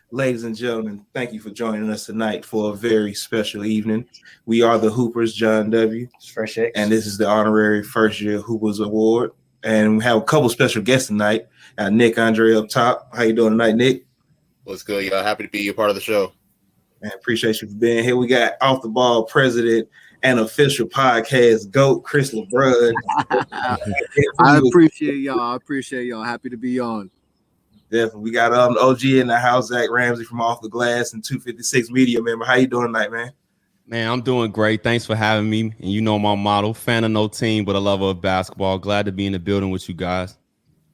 Ladies and gentlemen, thank you for joining us tonight for a very special evening. We are the Hoopers, John W. Fresh X. And this is the Honorary First Year Hoopers Award. And we have a couple special guests tonight. Nick Andre up top. How you doing tonight, Nick? What's good, y'all? Happy to be a part of the show. Man, appreciate you for being here. We got Off the Ball president and official podcast GOAT, Chris Lebron. I appreciate y'all. Happy to be on. Definitely. We got OG in the house, Zach Ramsey from Off the Glass and 256 Media member. How you doing tonight, man? Man, I'm doing great. Thanks for having me. And you know my motto, fan of no team, but a lover of basketball. Glad to be in the building with you guys.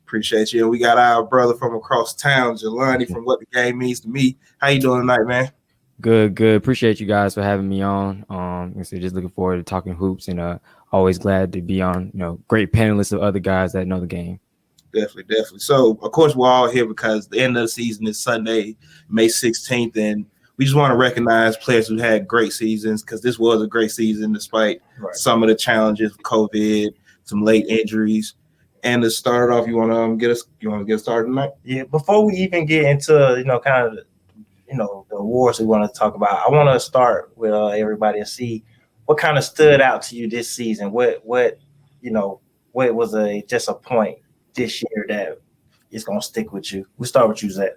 Appreciate you. And we got our brother from across town, Jelani from What the Game Means to Me. How you doing tonight, man? Good. Appreciate you guys for having me on. So just looking forward to talking hoops and always glad to be on, great panelists of other guys that know the game. Definitely. So, of course, we're all here because the end of the season is Sunday, May 16th, and we just want to recognize players who had great seasons because this was a great season despite some of the challenges of COVID, some late injuries. And to start off, you want to get us started tonight? Yeah. Before we even get into the awards we want to talk about, I want to start with everybody and see what kind of stood out to you this season. What was just a point this year that is gonna stick with you? We'll start with you, Zach.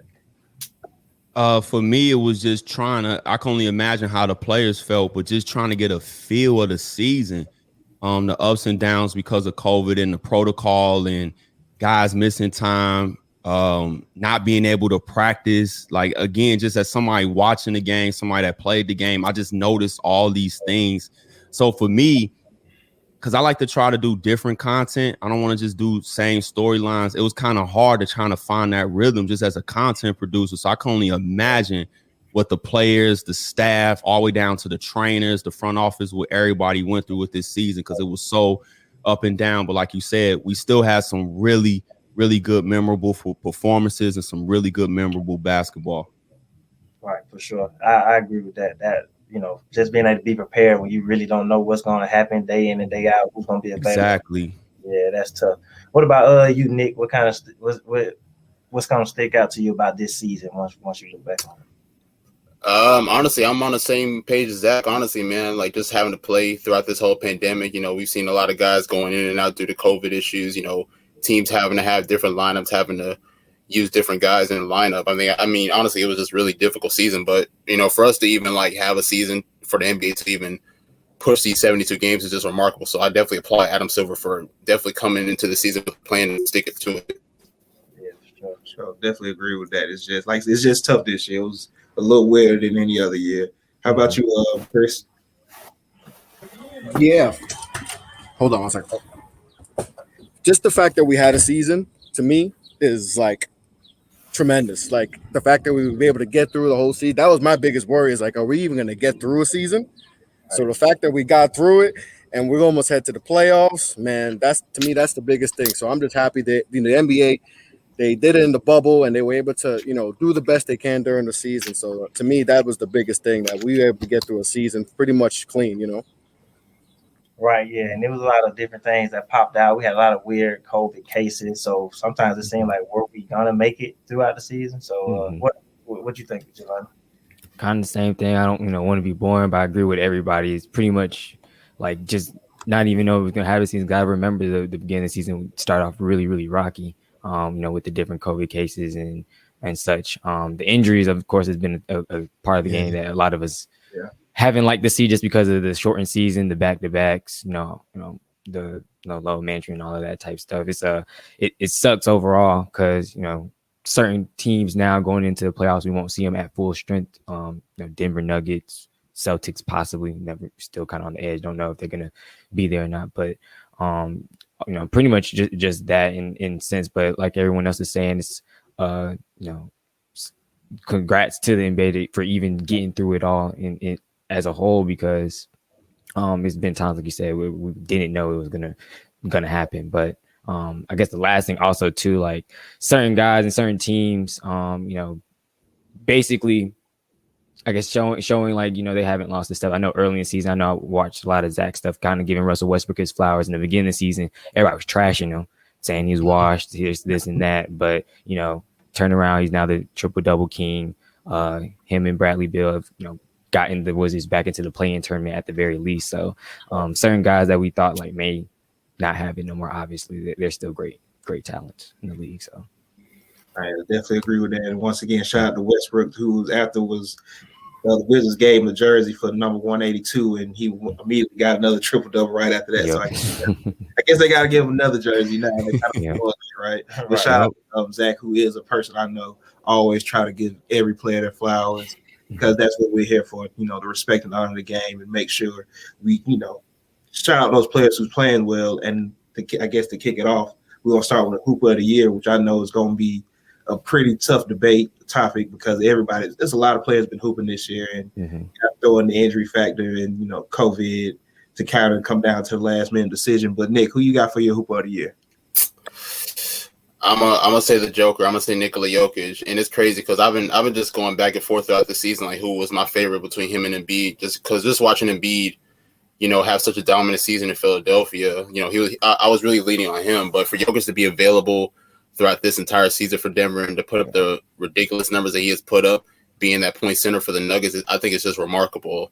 For me, it was just I can only imagine how the players felt, but just trying to get a feel of the season, the ups and downs because of COVID and the protocol and guys missing time, not being able to practice. Like, again, just as somebody watching the game, somebody that played the game, I just noticed all these things. So for me, because I like to try to do different content, I don't want to just do same storylines. It was kind of hard to find that rhythm just as a content producer. So I can only imagine what the players, the staff, all the way down to the trainers, the front office, what everybody went through with this season because it was so up and down. But like you said, we still had some really, really good, memorable performances and some really good, memorable basketball. Right, for sure. I agree with that. Just being able to be prepared when you really don't know what's going to happen day in and day out, who's going to be available. Exactly. Yeah, that's tough. What about you, Nick? What kind of what's going to stick out to you about this season once you look back on it? Honestly, I'm on the same page as Zach. Honestly, man, like just having to play throughout this whole pandemic. We've seen a lot of guys going in and out due to COVID issues. Teams having to have different lineups, having to use different guys in the lineup. I mean, honestly, it was just really difficult season. But for us to even have a season for the NBA to even push these 72 games is just remarkable. So I definitely applaud Adam Silver for definitely coming into the season with a plan and sticking to it. Yeah, sure. Definitely agree with that. It's just tough this year. It was a little weirder than any other year. How about you, Chris? Yeah. Hold on one second. Just the fact that we had a season to me is tremendous. Like the fact that we would be able to get through the whole season, that was my biggest worry is are we even going to get through a season? So the fact that we got through it and we almost head to the playoffs, man, that's the biggest thing. So I'm just happy that the NBA, they did it in the bubble and they were able to, do the best they can during the season. So to me, that was the biggest thing, that we were able to get through a season pretty much clean, Right, yeah, and there was a lot of different things that popped out. We had a lot of weird COVID cases, so sometimes it seemed like were we gonna make it throughout the season? So, what you think, Jelani? Kind of the same thing. I don't, want to be boring, but I agree with everybody. It's pretty much just not even know if we're gonna have a season. Gotta remember the beginning of the season start off really, really rocky. With the different COVID cases and such. The injuries, of course, has been a part of the game that a lot of us. Yeah. Haven't liked to see just because of the shortened season, the back-to-backs, the low management and all of that type stuff. It's it sucks overall because certain teams now going into the playoffs, we won't see them at full strength. Denver Nuggets, Celtics possibly, never, still kind of on the edge. Don't know if they're gonna be there or not, but pretty much just that in sense. But like everyone else is saying, it's congrats to the NBA for even getting through it all in as a whole, because it's been times, like you said, we didn't know it was gonna happen. But I guess the last thing also too, like certain guys and certain teams, basically, I guess showing like, they haven't lost the stuff. I know early in the season, I know I watched a lot of Zach stuff, kind of giving Russell Westbrook his flowers. In the beginning of the season, everybody was trashing him, saying he's washed, here's this and that. But, turn around, he's now the triple-double king. him and Bradley Beal have, gotten the Wizards back into the play-in tournament at the very least. So certain guys that we thought like may not have it no more, obviously they're still great talents in the league. So I definitely agree with that. And once again, shout out to Westbrook, who the Wizards gave him a jersey for number 182, and he immediately got another triple-double right after that. Yep. So I guess they got to give him another jersey now. They kind of right? But shout out to Zach, who is a person I know always try to give every player their flowers, because that's what we're here for, to respect and honor the game and make sure we, shout out those players who's playing well. And I guess to kick it off, we're going to start with a Hooper of the Year, which I know is going to be a pretty tough debate topic because there's a lot of players been hooping this year, and throw in the injury factor and COVID to kind of come down to the last minute decision. But Nick, who you got for your Hooper of the Year? I'm gonna say the Joker. I'm gonna say Nikola Jokic, and it's crazy because I've been just going back and forth throughout the season, like who was my favorite between him and Embiid. Just watching Embiid, have such a dominant season in Philadelphia. I was really leaning on him, but for Jokic to be available throughout this entire season for Denver and to put up the ridiculous numbers that he has put up, being that point center for the Nuggets, I think it's just remarkable.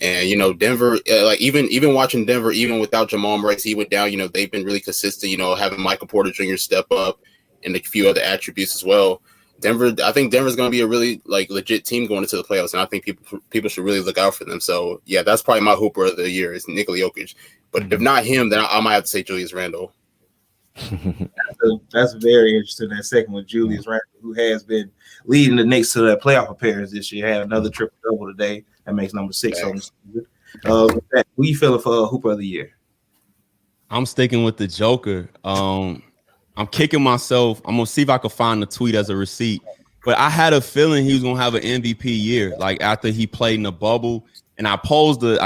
And, Denver, like even watching Denver, even without Jamal Murray, he went down, they've been really consistent, having Michael Porter Jr. step up and a few other attributes as well. I think Denver's going to be a really legit team going into the playoffs, and I think people should really look out for them. So, yeah, that's probably my Hooper of the Year is Nikola Jokic. But if not him, then I might have to say Julius Randle. That's very interesting. That second one, Julius Randle, who has been leading the Knicks to that playoff appearance this year, had another triple-double today. That makes number 6 on the season. Who you feeling for Hooper of the Year? I'm sticking with the Joker. I'm kicking myself. I'm gonna see if I can find the tweet as a receipt. But I had a feeling he was gonna have an MVP year, like after he played in the bubble. And I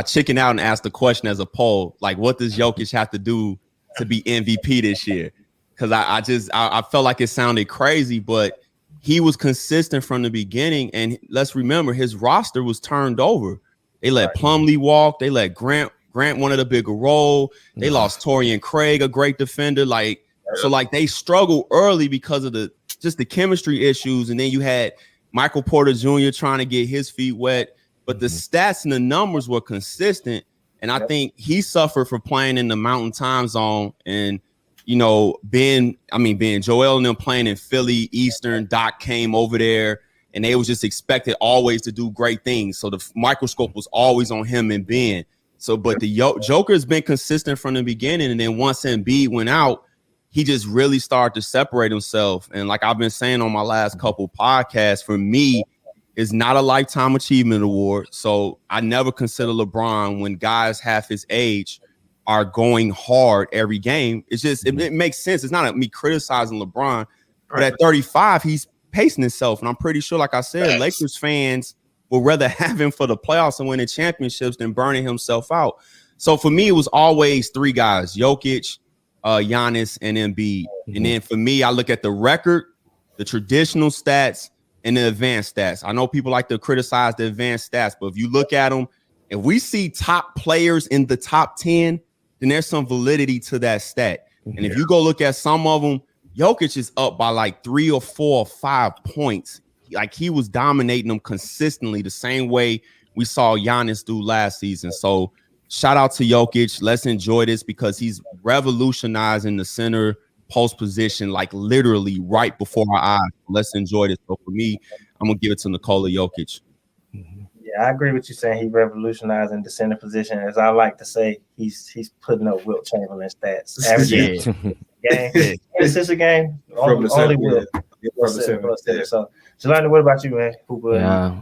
chickened out and asked the question as a poll, like, what does Jokic have to do to be MVP this year? Because I felt like it sounded crazy, but he was consistent from the beginning. And let's remember, his roster was turned over. They let Plumlee walk. They let Grant wanted a bigger role. They lost Torian Craig, a great defender. So they struggled early because of the chemistry issues. And then you had Michael Porter Jr. trying to get his feet wet. But the stats and the numbers were consistent. And I think he suffered for playing in the Mountain Time Zone and, Ben Joel and them playing in Philly, Eastern. Doc came over there and they was just expected always to do great things. So the microscope was always on him and Ben. So, but the Joker's been consistent from the beginning. And then once Embiid went out, he just really started to separate himself. And like I've been saying on my last couple podcasts, for me, it's not a lifetime achievement award. So I never consider LeBron, when guys half his age are going hard every game. It's just, it makes sense. It's not me criticizing LeBron, but at 35, he's pacing himself. And I'm pretty sure, like I said, Lakers fans would rather have him for the playoffs and winning championships than burning himself out. So for me, it was always 3 guys, Jokic, Giannis, and Embiid. And then for me, I look at the record, the traditional stats, and the advanced stats. I know people like to criticize the advanced stats, but if you look at them, if we see top players in the top 10, then there's some validity to that stat. And if you go look at some of them, Jokic is up by 3 or 4 or 5 points. He was dominating them consistently the same way we saw Giannis do last season. So shout out to Jokic. Let's enjoy this because he's revolutionizing the center post position, literally right before our eyes. Let's enjoy this. So for me, I'm gonna give it to Nikola Jokic. Yeah, I agree with you saying he revolutionizing the center position. As I like to say, he's putting up Wilt Chamberlain stats. Averaging game, assist a game, only Wilt. So, Jelani, what about you, man? Yeah,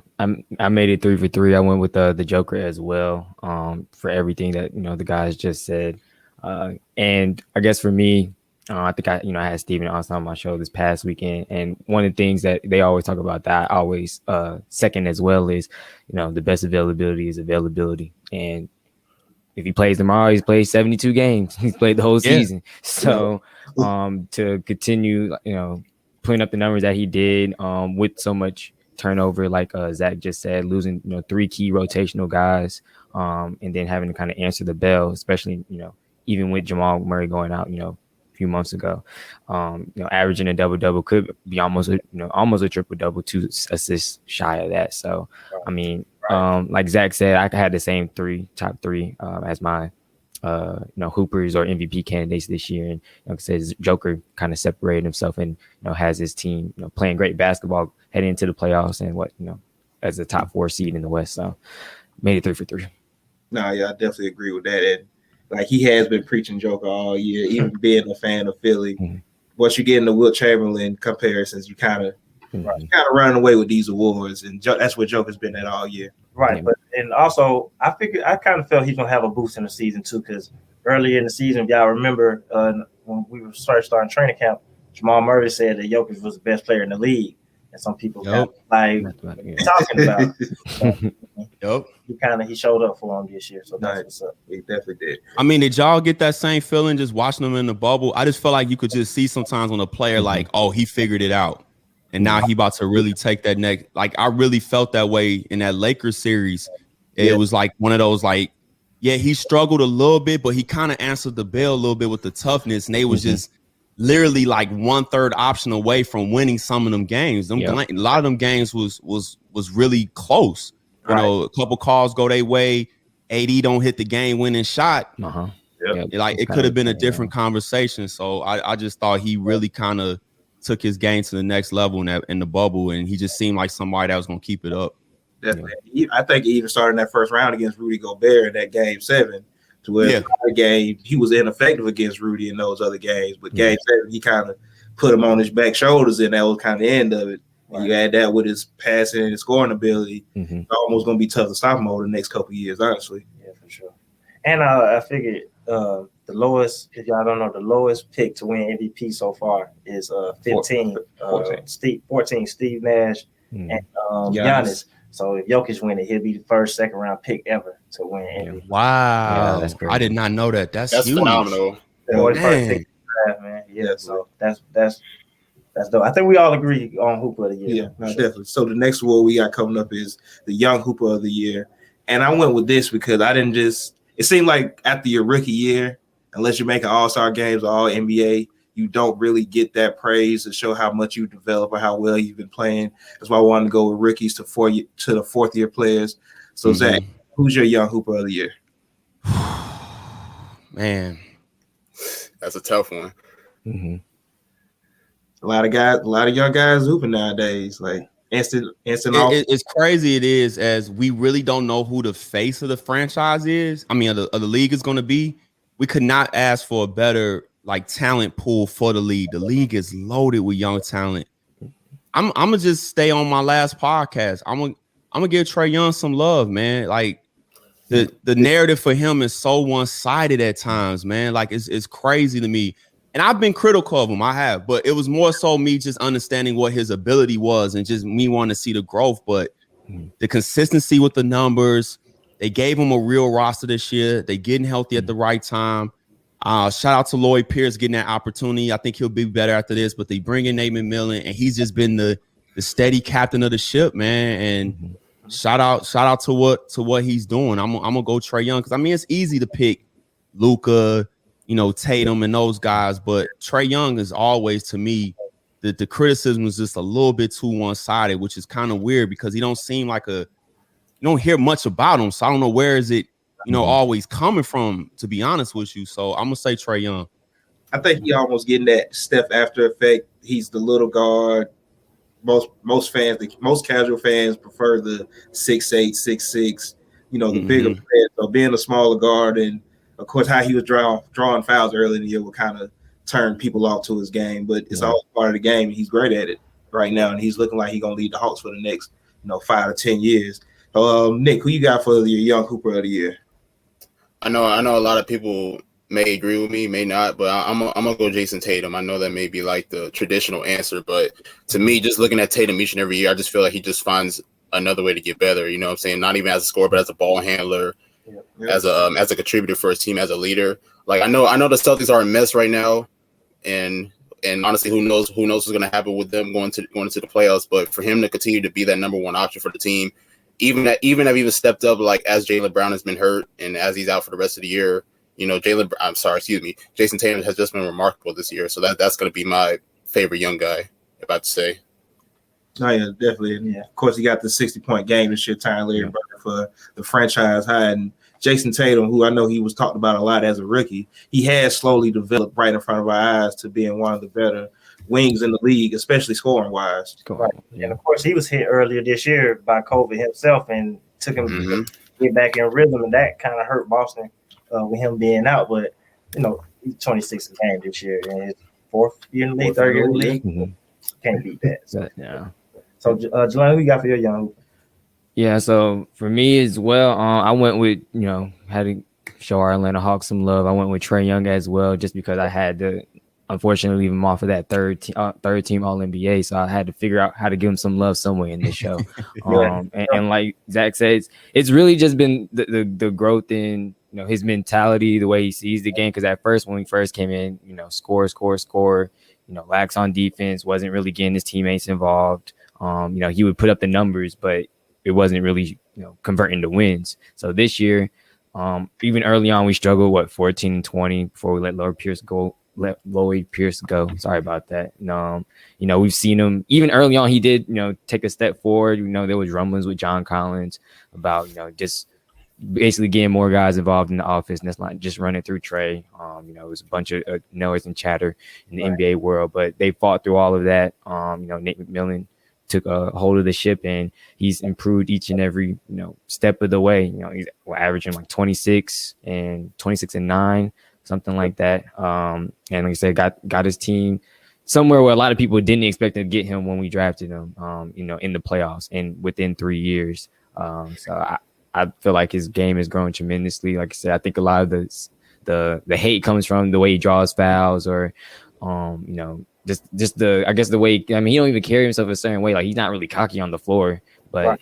I made it 3 for 3. I went with the Joker as well. For everything that the guys just said, and I guess for me, I think I had Steven Austin on my show this past weekend, and one of the things that they always talk about that I always second as well is the best availability is availability, and if he plays tomorrow, he's played 72 games. He's played the whole season. So to continue, putting up the numbers that he did with so much turnover, like Zach just said, losing 3 key rotational guys, and then having to kind of answer the bell, especially even with Jamal Murray going out, few months ago. Averaging a double could be almost a triple double, 2 assists shy of that. So, I mean, like Zach said, I had the same top three as my hoopers or MVP candidates this year. And like I said, Joker kind of separated himself and has his team playing great basketball heading into the playoffs and as a top 4 seed in the West. So made it 3 for 3. No, yeah, I definitely agree with that. And like he has been preaching Joker all year, even being a fan of Philly. Mm-hmm. Once you get into Wilt Chamberlain comparisons, you kind of running away with these awards, and that's what Joker's been at all year. Right, but and also I kind of felt he's gonna have a boost in the season too, because earlier in the season, y'all remember when we were starting training camp, Jamal Murray said that Jokic was the best player in the league, and some people talking about. He showed up for him this year, so that's what's up. He definitely did. I mean, did y'all get that same feeling just watching them in the bubble? I just felt like you could just see sometimes when a player like, oh, he figured it out. And now he about to really take that next. Like, I really felt that way in that Lakers series. It was like one of those, like, yeah, he struggled a little bit, but he kind of answered the bell a little bit with the toughness. And they was just literally like 1/3 option away from winning some of them games. A lot of them games was really close. You know, a couple calls go their way. AD don't hit the game-winning shot. It could have been a different conversation. So I just thought he really kind of took his game to the next level in the bubble, and he just seemed like somebody that was going to keep it up. Definitely. I think he even started in that first round against Rudy Gobert in that game 7, to where the game he was ineffective against Rudy in those other games, but game 7 he kind of put him on his back shoulders, and that was kind of the end of it. Right. You add that with his passing and his scoring ability, it's almost going to be tough to stop him over the next couple of years, honestly. Yeah, for sure. And I figured the lowest, if y'all don't know, the lowest pick to win MVP so far is 15. 14. Steve Nash and Giannis. So if Jokic win it, he'll be the first second-round pick ever to win MVP. Wow. That's great. I did not know that. That's huge. Phenomenal. Man. Yeah, so that's dope. I think we all agree on Hooper of the Year. Yeah, no, definitely. So the next award we got coming up is the Young Hooper of the Year. And I went with this because it seemed like after your rookie year, unless you make an all-star games or all NBA, you don't really get that praise to show how much you develop or how well you've been playing. That's why I wanted to go with rookies to the fourth-year players. So, Zach, who's your Young Hooper of the Year? Man. That's a tough one. A lot of young guys hooping nowadays. Like, instant off. It's crazy it is, as we really don't know who the face of the franchise is. I mean, of the league is going to be. We could not ask for a better talent pool for the league. The league is loaded with young talent. I'm gonna just stay on my last podcast. I'm gonna give Trae Young some love, man. Like the narrative for him is so one-sided at times, man. Like it's crazy to me. And I've been critical of him. I have, but it was more so me just understanding what his ability was and just me wanting to see the growth. But the consistency with the numbers, they gave him a real roster this year. They getting healthy at the right time. Shout out to Lloyd Pierce getting that opportunity. I think he'll be better after this, but they bring in Nate McMillan, and he's just been the steady captain of the ship, man. And shout out to what he's doing. I'm gonna go Trae Young, because I mean it's easy to pick Luka, Tatum and those guys, but Trae Young is always, to me, the criticism is just a little bit too one-sided, which is kind of weird because he don't seem like you don't hear much about him. So I don't know where is it always coming from, to be honest with you. So I'm gonna say Trae Young. I think he almost getting that Steph after effect. He's the little guard. Most casual fans prefer the 6'8", 6'6", the bigger players. So being a smaller guard, and of course how he was drawing fouls early in the year will kind of turn people off to his game. But it's all part of the game, and he's great at it right now. And he's looking like he's gonna lead the Hawks for the next 5 to 10 years. Nick, who you got for your Young Hooper of the Year? I know a lot of people may agree with me, may not, but I'm gonna go Jason Tatum. I know that may be like the traditional answer, but to me, just looking at Tatum each and every year, I just feel like he just finds another way to get better. You know what I'm saying? Not even as a scorer, but as a ball handler, as a contributor for his team, as a leader. Like I know the Celtics are a mess right now, and honestly, who knows what's gonna happen with them going into the playoffs. But for him to continue to be that number one option for the team, even stepped up, like as Jaylen Brown has been hurt and as he's out for the rest of the year, Jason Tatum has just been remarkable this year. So that's going to be my favorite young guy, if I have to say. Oh, yeah, definitely. And of course, he got the 60-point game this year, tying Larry Bird for the franchise high. And Jason Tatum, who I know he was talked about a lot as a rookie, he has slowly developed right in front of our eyes to being one of the better wings in the league, especially scoring-wise. Right. And, of course, he was hit earlier this year by COVID himself and took him to get back in rhythm, and that kind of hurt Boston with him being out. But, he's 26 a game this year in his fourth year in the league, third year in the league. Mm-hmm. Can't beat that. So, Jelani, who you got for your young? Yeah, so for me as well, I went with, had to show our Atlanta Hawks some love. I went with Trae Young as well, just because I had to, unfortunately, leave him off of that third team All-NBA. So I had to figure out how to give him some love some way in this show. And like Zach said, it's really just been the growth in, his mentality, the way he sees the game. Because at first, when we first came in, score, lax on defense, wasn't really getting his teammates involved. He would put up the numbers, but it wasn't really, converting to wins. So this year, even early on, we struggled, 14-20 before we let Lloyd Pierce go. Sorry about that. We've seen him even early on. He did, take a step forward. There was rumblings with John Collins about, just basically getting more guys involved in the offense. And that's not just running through Trae. It was a bunch of noise and chatter in the NBA world, but they fought through all of that. Nate McMillan took a hold of the ship, and he's improved each and every step of the way. He's averaging like 26 and 9, something like that. And like I said, got his team somewhere where a lot of people didn't expect to get him when we drafted him. In the playoffs and within 3 years. So I feel like his game is growing tremendously. Like I said, I think a lot of the hate comes from the way he draws fouls, or just the way, he don't even carry himself a certain way. Like, he's not really cocky on the floor, but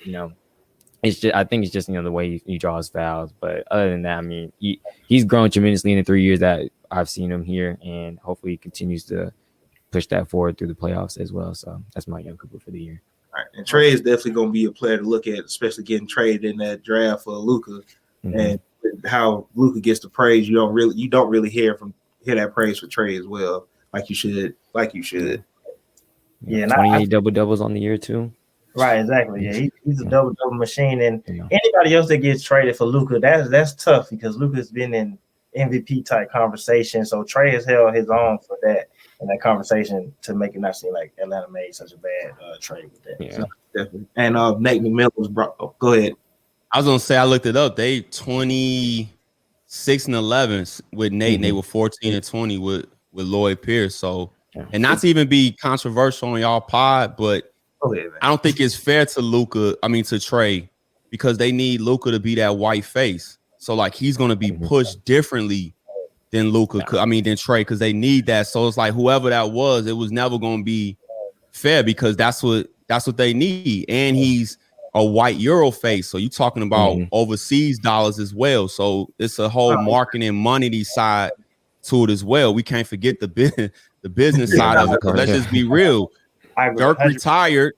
it's just, I think it's just, the way he draws fouls. But other than that, he's grown tremendously in the 3 years that I've seen him here, and hopefully he continues to push that forward through the playoffs as well. So that's my young couple for the year. All right. And Trae is definitely going to be a player to look at, especially getting traded in that draft for Luka, and how Luka gets the praise. You don't really hear that praise for Trae as well. Like you should. Yeah, 28 double-doubles on the year too. Right, exactly. Yeah, he's a double-double machine. And anybody else that gets traded for Luka, that's tough, because Luka's been in MVP type conversation. So Trae has held his own for that in that conversation to make it not seem like Atlanta made such a bad trade with that. Yeah, so, definitely. And Nate McMillan was brought. Oh, go ahead. I was gonna say, I looked it up. They 26-11 with Nate, and they were 14-20 with Lloyd Pierce. So, and not to even be controversial on y'all pod, but I don't think it's fair to Trae, because they need Luka to be that white face. So like, he's gonna be pushed differently than than Trae, because they need that. So it's like, whoever that was, it was never gonna be fair, because that's what they need. And he's a white Euro face. So you're talking about overseas dollars as well. So it's a whole marketing money side to it as well. We can't forget the business side of it, because let's just be real. Dirk retired.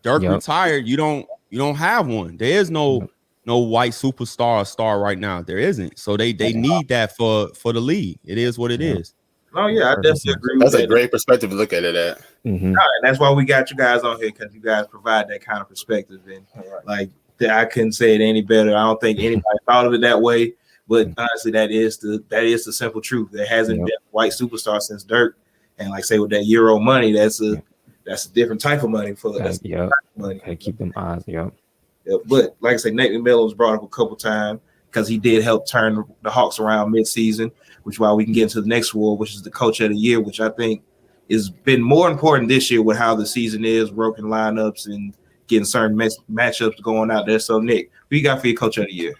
You don't have one. There is no white superstar or star right now. There isn't. So they need that for the league. It is what it is. Oh yeah, I definitely agree. That's a great perspective to look at it at. And that's why we got you guys on here, because you guys provide that kind of perspective. And like, I couldn't say it any better. I don't think anybody thought of it that way. But honestly, that is the simple truth. There hasn't been a white superstar since Dirk, and like say with that Euro money, that's a different type of money for us. Money. Okay, keep them eyes. But like I say, Nate McMillan was brought up a couple times, because he did help turn the Hawks around mid-season, which is why we can get into the next award, which is the Coach of the Year, which I think has been more important this year with how the season is, working lineups and getting certain matchups going out there. So Nick, who you got for your Coach of the Year?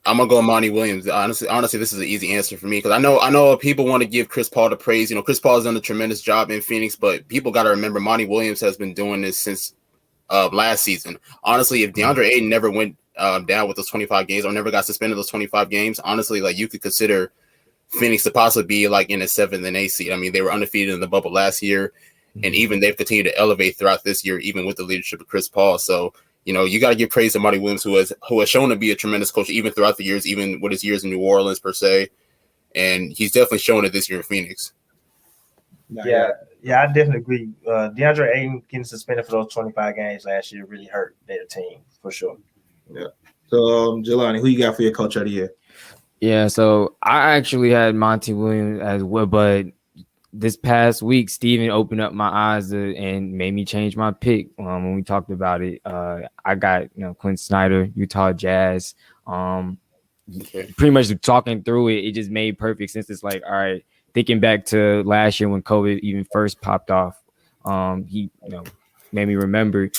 I'm gonna go Monty Williams. Honestly, this is an easy answer for me, because I know people want to give Chris Paul the praise. Chris Paul has done a tremendous job in Phoenix, but people got to remember Monty Williams has been doing this since last season. Honestly, if DeAndre Ayton never went down with those 25 games or never got suspended those 25 games, honestly, like, you could consider Phoenix to possibly be like in a 7th and 8th seed. I mean, they were undefeated in the bubble last year, and even they've continued to elevate throughout this year, even with the leadership of Chris Paul. So You got to give praise to Monty Williams, who has shown to be a tremendous coach even throughout the years, even with his years in New Orleans per se, and he's definitely shown it this year in Phoenix. Yeah, I definitely agree. DeAndre Ayton getting suspended for those 25 games last year really hurt their team for sure. Yeah. So, Jelani, who you got for your coach of the year? Yeah, so I actually had Monty Williams as well, but this past week, Steven opened up my eyes and made me change my pick when we talked about it. I got Quinn Snyder, Utah Jazz. Pretty much talking through it, it just made perfect sense. It's like, all right, thinking back to last year when COVID even first popped off, he made me remember.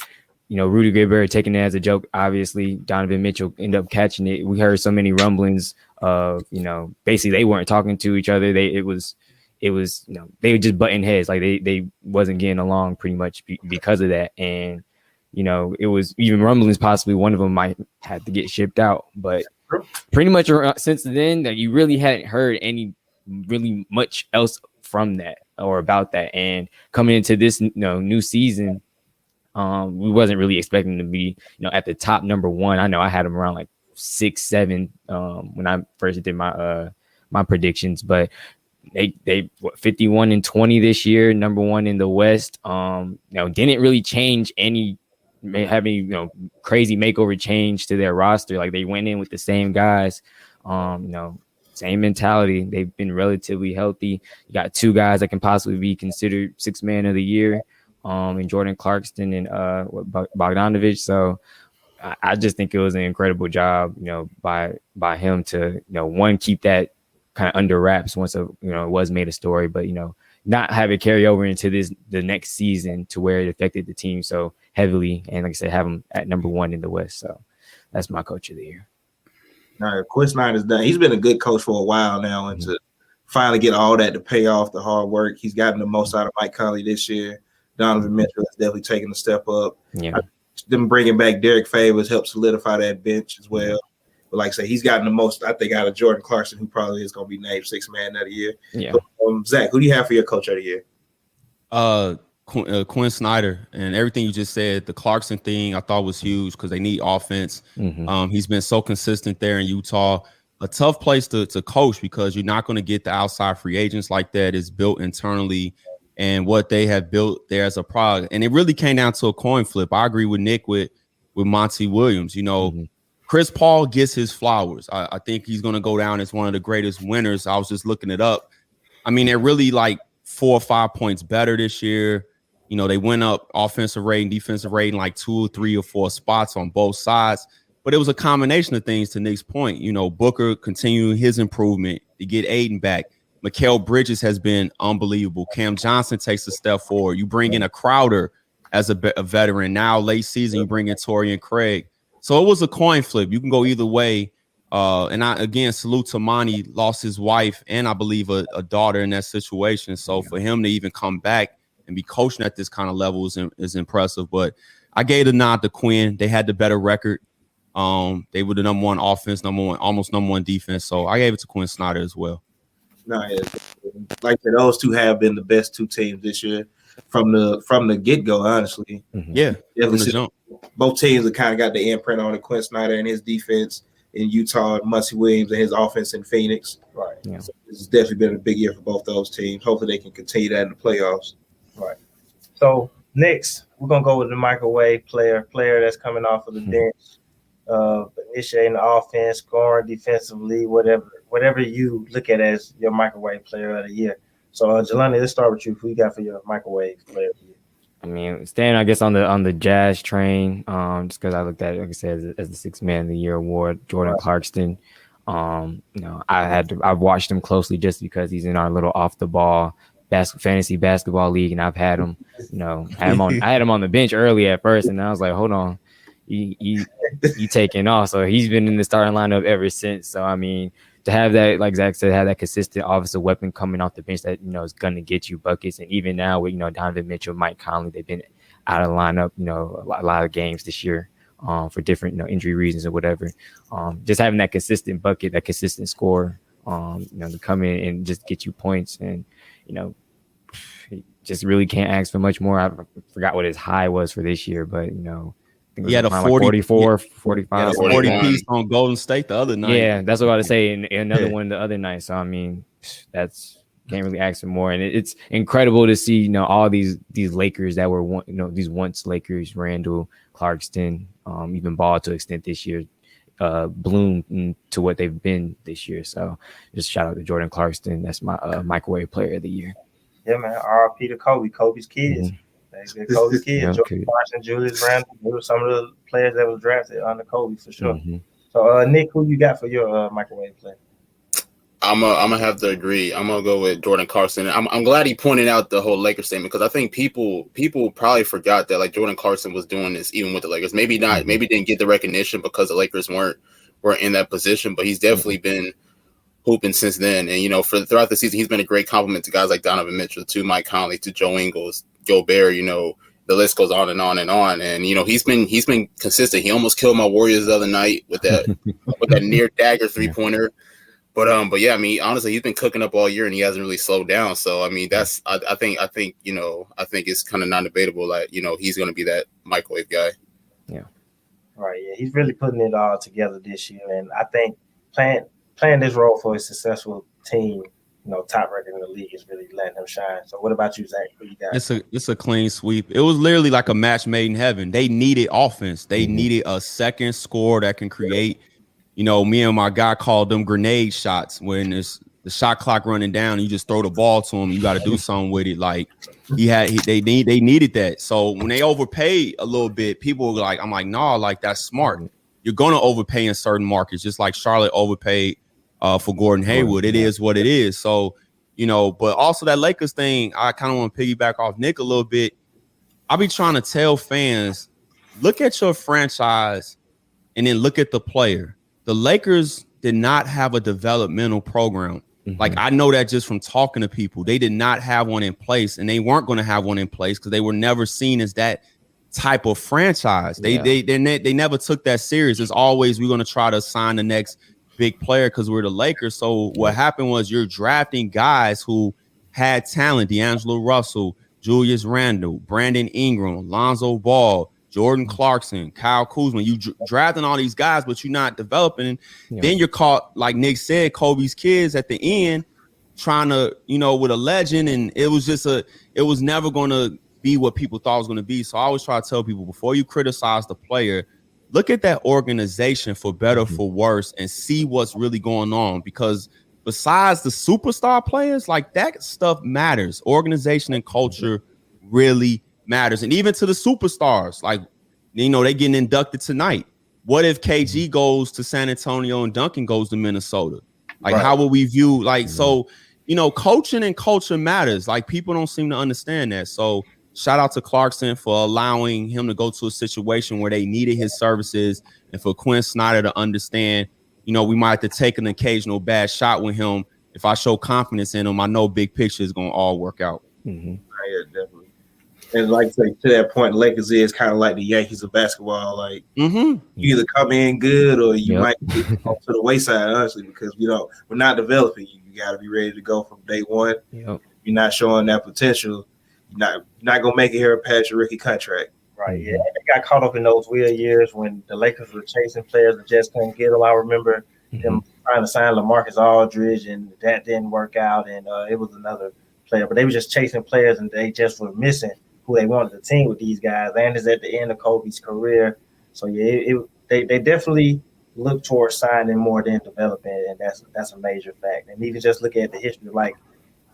Rudy Gobert taking it as a joke. Obviously, Donovan Mitchell ended up catching it. We heard so many rumblings of, basically they weren't talking to each other. It was they were just butting heads. Like they wasn't getting along pretty much because of that. And, it was even rumblings possibly one of them might have to get shipped out. But pretty much since then, that you really hadn't heard any really much else from that or about that. And coming into this new season, we wasn't really expecting to be, at the top number one. I know I had them around like 6, 7 when I first did my my predictions, but they 51-20 this year, number one in the West. Didn't really change have any crazy makeover change to their roster. Like they went in with the same guys, same mentality. They've been relatively healthy. You got 2 guys that can possibly be considered 6th man of the year. And Jordan Clarkson and Bogdanovich. So I just think it was an incredible job, by him to, one, keep that kind of under wraps once it was made a story, but not have it carry over into the next season to where it affected the team so heavily. And like I said, have him at number 1 in the West. So that's my coach of the year. All right, Chris Snyder's done. He's been a good coach for a while now, and to finally get all that to pay off the hard work, he's gotten the most out of Mike Conley this year. Donovan Mitchell has definitely taken a step up. Yeah. Them bringing back Derek Favors helped solidify that bench as well. But like I say, he's gotten the most, I think, out of Jordan Clarkson, who probably is going to be named 6th man of the year. Yeah. But, Zach, who do you have for your coach of the year? Quinn Snyder, and everything you just said, the Clarkson thing I thought was huge because they need offense. He's been so consistent there in Utah. A tough place to coach because you're not going to get the outside free agents like that. It's built internally. And what they have built there as a product. And it really came down to a coin flip. I agree with Nick with Monty Williams. Chris Paul gets his flowers. I think he's going to go down as one of the greatest winners. I was just looking it up. I mean, they're really like 4 or 5 points better this year. They went up offensive rating, defensive rating, like 2 or 3 or 4 spots on both sides. But it was a combination of things to Nick's point. Booker continuing his improvement to get Aiden back. Mikal Bridges has been unbelievable. Cam Johnson takes a step forward. You bring in a Crowder as a veteran. Now, late season, you bring in Torian Craig. So it was a coin flip. You can go either way. And I, again, salute to Monty, lost his wife and I believe a daughter in that situation. So for him to even come back and be coaching at this kind of level is impressive. But I gave the nod to Quinn. They had the better record. They were the number 1 offense, almost number 1 defense. So I gave it to Quinn Snyder as well. No, like those 2 have been the best 2 teams this year from the get-go, honestly. Yeah, from the jump. Both teams have kind of got the imprint on it. Quinn Snyder and his defense in Utah, and Monty Williams and his offense in Phoenix. Right. Yeah. So it's definitely been a big year for both those teams. Hopefully they can continue that in the playoffs. Right. So next, we're going to go with the microwave player that's coming off of the bench, initiating the offense, scoring defensively, whatever you look at as your microwave player of the year. So, Jelani, let's start with you. Who you got for your microwave player of the year? I mean, staying, I guess, on the Jazz train, just because I looked at it, like I said, as the 6th man of the year award, Jordan Clarkson. I've watched him closely just because he's in our little off the ball fantasy basketball league, and I've had him, I had him on the bench early at first, and I was like, hold on, he taking off. So he's been in the starting lineup ever since. So I mean, to have that, like Zach said, have that consistent offensive weapon coming off the bench that is going to get you buckets. And even now with Donovan Mitchell, Mike Conley, they've been out of the lineup, a lot of games this year for different injury reasons or whatever. Just having that consistent bucket, that consistent score, to come in and just get you points, and just really can't ask for much more. I forgot what his high was for this year, but He had a 44, 45. 40 piece on Golden State the other night. Yeah, that's what I was saying. And another one the other night. So I mean, that's can't really ask for more. And it's incredible to see, all these Lakers that were these once Lakers, Randall, Clarkson, even Ball to an extent this year, bloom to what they've been this year. So just shout out to Jordan Clarkson. That's my microwave player of the year. Yeah, man. R.I.P. to Kobe. Kobe's kids. Kobe's kids. Jordan Clarkson, Julius Randle. They were some of the players that was drafted under Kobe for sure. So, Nick, who you got for your microwave player? I'm gonna have to agree. I'm gonna go with Jordan Clarkson. I'm glad he pointed out the whole Lakers statement, because I think people probably forgot that, like, Jordan Clarkson was doing this even with the Lakers. Maybe not. Maybe didn't get the recognition because the Lakers weren't in that position, but he's definitely been hooping since then. And throughout the season, he's been a great compliment to guys like Donovan Mitchell, to Mike Conley, to Joe Ingles, Gobert. The list goes on and on and on. And he's been consistent. He almost killed my Warriors the other night with that near dagger 3-pointer. But yeah, I mean, honestly, he's been cooking up all year and he hasn't really slowed down. So I mean, I think it's kind of non-debatable that he's going to be that microwave guy. Yeah. Right. Yeah, he's really putting it all together this year, and I think playing this role for a successful team, top record in the league, is really letting him shine. So what about you, Zach? What you got? It's a clean sweep. It was literally like a match made in heaven. They needed offense. They needed a second scorer that can create. Me and my guy called them grenade shots. When it's the shot clock running down, you just throw the ball to him. You got to do something with it. Like they needed that. So when they overpaid a little bit, people were like, I'm like, nah, like that's smart. You're gonna overpay in certain markets, just like Charlotte overpaid for Gordon Hayward. It is what it is. So but also that Lakers thing, I kind of want to piggyback off Nick a little bit. I be trying to tell fans, look at your franchise and then look at the player. The Lakers did not have a developmental program. Like, I know that just from talking to people. They did not have one in place, and they weren't going to have one in place because they were never seen as that type of franchise. They never took that serious. It's always, we're going to try to sign the next big player because we're the Lakers. So what happened was you're drafting guys who had talent: D'Angelo Russell, Julius Randle, Brandon Ingram, Lonzo Ball, Jordan Clarkson, Kyle Kuzma. You drafting all these guys, but you're not developing. Then you're caught, like Nick said, Kobe's kids at the end trying to, with a legend. And it was just it was never going to be what people thought it was going to be. So I always try to tell people, before you criticize the player, look at that organization, for better, for worse, and see what's really going on. Because besides the superstar players, like, that stuff matters. Organization and culture really matters. And even to the superstars, like, they getting inducted tonight. What if KG goes to San Antonio and Duncan goes to Minnesota? Like, how will we view, like, so, coaching and culture matters. Like, people don't seem to understand that. So shout out to Clarkson for allowing him to go to a situation where they needed his services, and for Quinn Snyder to understand, we might have to take an occasional bad shot with him. If I show confidence in him, I know big picture is going to all work out. Yeah, definitely. And like to that point, the Lakers is kind of like the Yankees of basketball. Like, you either come in good or you might get off to the wayside, honestly, because we're not developing you. You got to be ready to go from day one. You're not showing that potential. You're not gonna make it here past your rookie contract. Right. Yeah. They got caught up in those weird years when the Lakers were chasing players and just couldn't get them. I remember them trying to sign LaMarcus Aldridge, and that didn't work out. And it was another player, but they were just chasing players, and they just were missing who they wanted to team with these guys. And it's at the end of Kobe's career. So yeah, they definitely look towards signing more than developing, and that's a major fact. And even just look at the history, like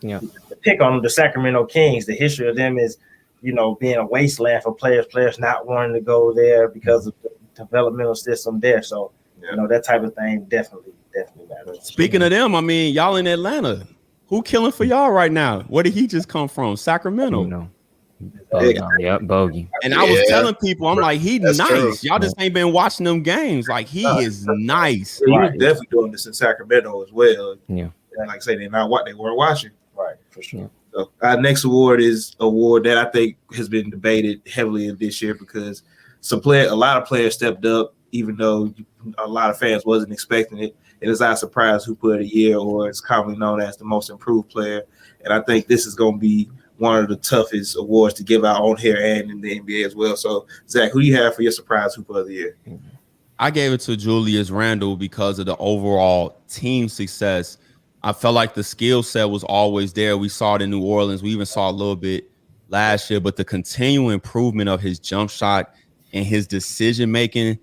the pick on the Sacramento Kings, the history of them is, being a wasteland for players not wanting to go there because of the developmental system there. So that type of thing definitely matters. Speaking of them, I mean, y'all in Atlanta, who killing for y'all right now? Where did he just come from? Sacramento. Bogey. And I was telling people, I'm like, he's nice. True. Y'all just ain't been watching them games. Like, he is nice. He was definitely doing this in Sacramento as well. Yeah. And like I say, they weren't watching. Right, for sure. So our next award is an award that I think has been debated heavily this year, because a lot of players stepped up, even though a lot of fans wasn't expecting it. It is our surprise who put a year, or it's commonly known as the most improved player. And I think this is going to be one of the toughest awards to give out on here and in the NBA as well. So, Zach, who do you have for your surprise hooper of the year? I gave it to Julius Randle because of the overall team success. I felt like the skill set was always there. We saw it in New Orleans. We even saw a little bit last year, but the continual improvement of his jump shot and his decision making.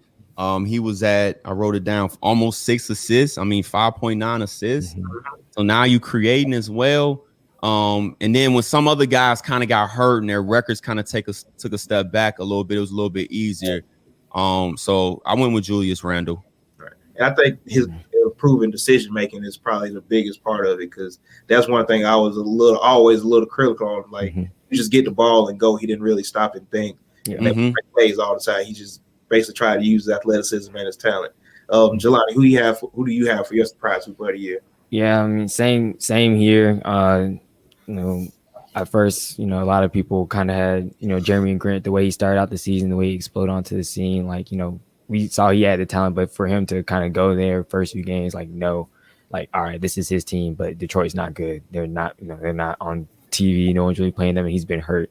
He was at, I wrote it down, almost 6 assists. 5.9 assists. So now you creating as well. And then when some other guys kind of got hurt and their records kind of took a step back a little bit, it was a little bit easier. So I went with Julius Randle. Right. And I think his improving decision making is probably the biggest part of it, because that's one thing I was always a little critical on. Like, you just get the ball and go. He didn't really stop and think. Make plays all the time. He just basically tried to use his athleticism and his talent. Jelani, who do you have for your surprise hooper of the year? Yeah, same here. At first, a lot of people kind of had, Jeremy Grant, the way he started out the season, the way he exploded onto the scene. Like, we saw he had the talent, but for him to kind of go there first few games, all right, this is his team, but Detroit's not good. They're not, they're not on TV. No one's really playing them, and he's been hurt.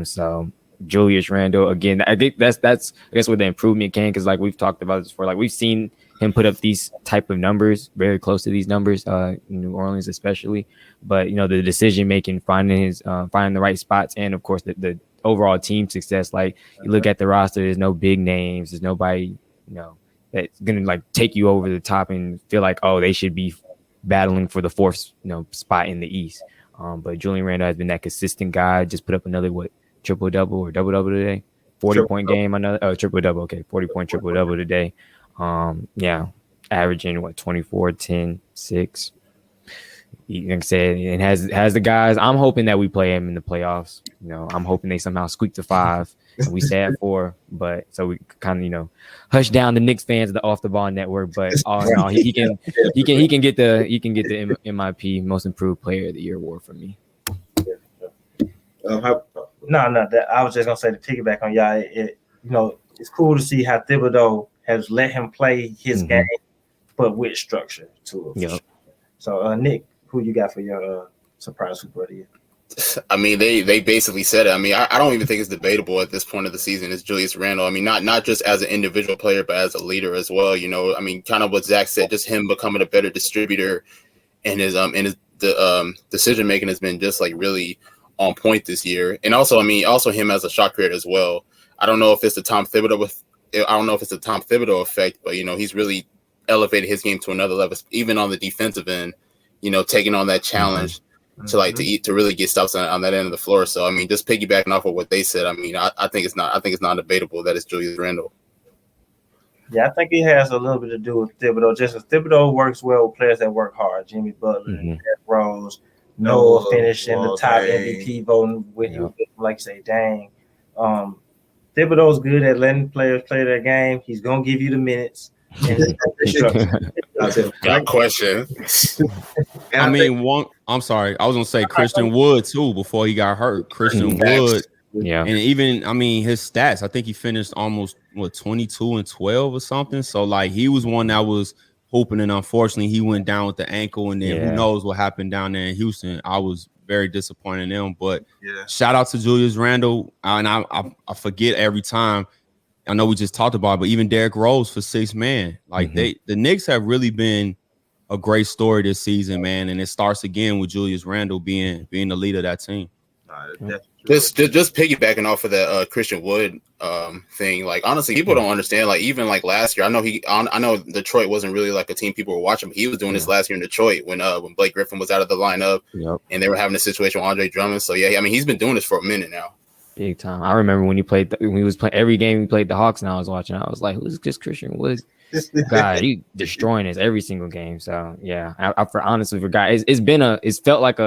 So Julius Randle, again, I think that's I guess where the improvement came, because like we've talked about this before, like we've seen him put up these type of numbers, very close to these numbers, in New Orleans especially. But the decision making, finding the right spots, and of course the overall team success. Like, you look at the roster, there's no big names, there's nobody that's gonna take you over the top and feel like, oh, they should be battling for the 4th spot in the East. But Julius Randle has been that consistent guy. Just put up another triple-double or double-double today. 40-point game, another triple-double. Okay, 40-point triple-double today. Averaging 24, 10, 6. Like I said, and has the guys. I'm hoping that we play him in the playoffs. I'm hoping they somehow squeak to 5 and we stay at 4. But so we kind of hush down the Knicks fans of the Off the Ball Network. But all in all, he can get the MIP Most Improved Player of the Year award from me. I was just gonna say, to piggyback on y'all, it's cool to see how Thibodeau has let him play his game, but with structure to it. Yep. So, Nick, who you got for your surprise hooper of the year? They basically said it. I don't even think it's debatable at this point of the season. It's Julius Randle. Not just as an individual player, but as a leader as well. Kind of what Zach said, just him becoming a better distributor, and his decision making has been just really on point this year. And also him as a shot creator as well. I don't know if it's the Tom Thibodeau effect, but he's really elevated his game to another level, even on the defensive end. Taking on that challenge to really get stops on that end of the floor. So just piggybacking off of what they said, I think it's not debatable that it's Julius Randle. Yeah, I think it has a little bit to do with Thibodeau. Just as Thibodeau works well with players that work hard, Jimmy Butler, Derrick Rose, Noah finishing the top MVP voting with you, like you say, dang. Thibodeau's good at letting players play their game. He's gonna give you the minutes. Got question. I'm sorry. I was gonna say Christian Wood too before he got hurt. Christian Wood, and even his stats. I think he finished almost 22 and 12 or something. So he was one that was hooping, and unfortunately he went down with the ankle, and then who knows what happened down there in Houston. I was very disappointed in him, but shout out to Julius Randle, and I forget every time. I know we just talked about it, but even Derrick Rose for 6 man. The Knicks have really been a great story this season, man. And it starts again with Julius Randle being the leader of that team. Just piggybacking off of that Christian Wood thing. Honestly, people don't understand. Even last year, I know Detroit wasn't really a team people were watching, but he was doing this last year in Detroit when Blake Griffin was out of the lineup, and they were having a situation with Andre Drummond. So he's been doing this for a minute now. Big time. I remember when he was playing every game he played the Hawks, and I was watching. I was like, "Who's this Christian Wood?" God, he destroying us every single game. So I honestly forgot. It's felt like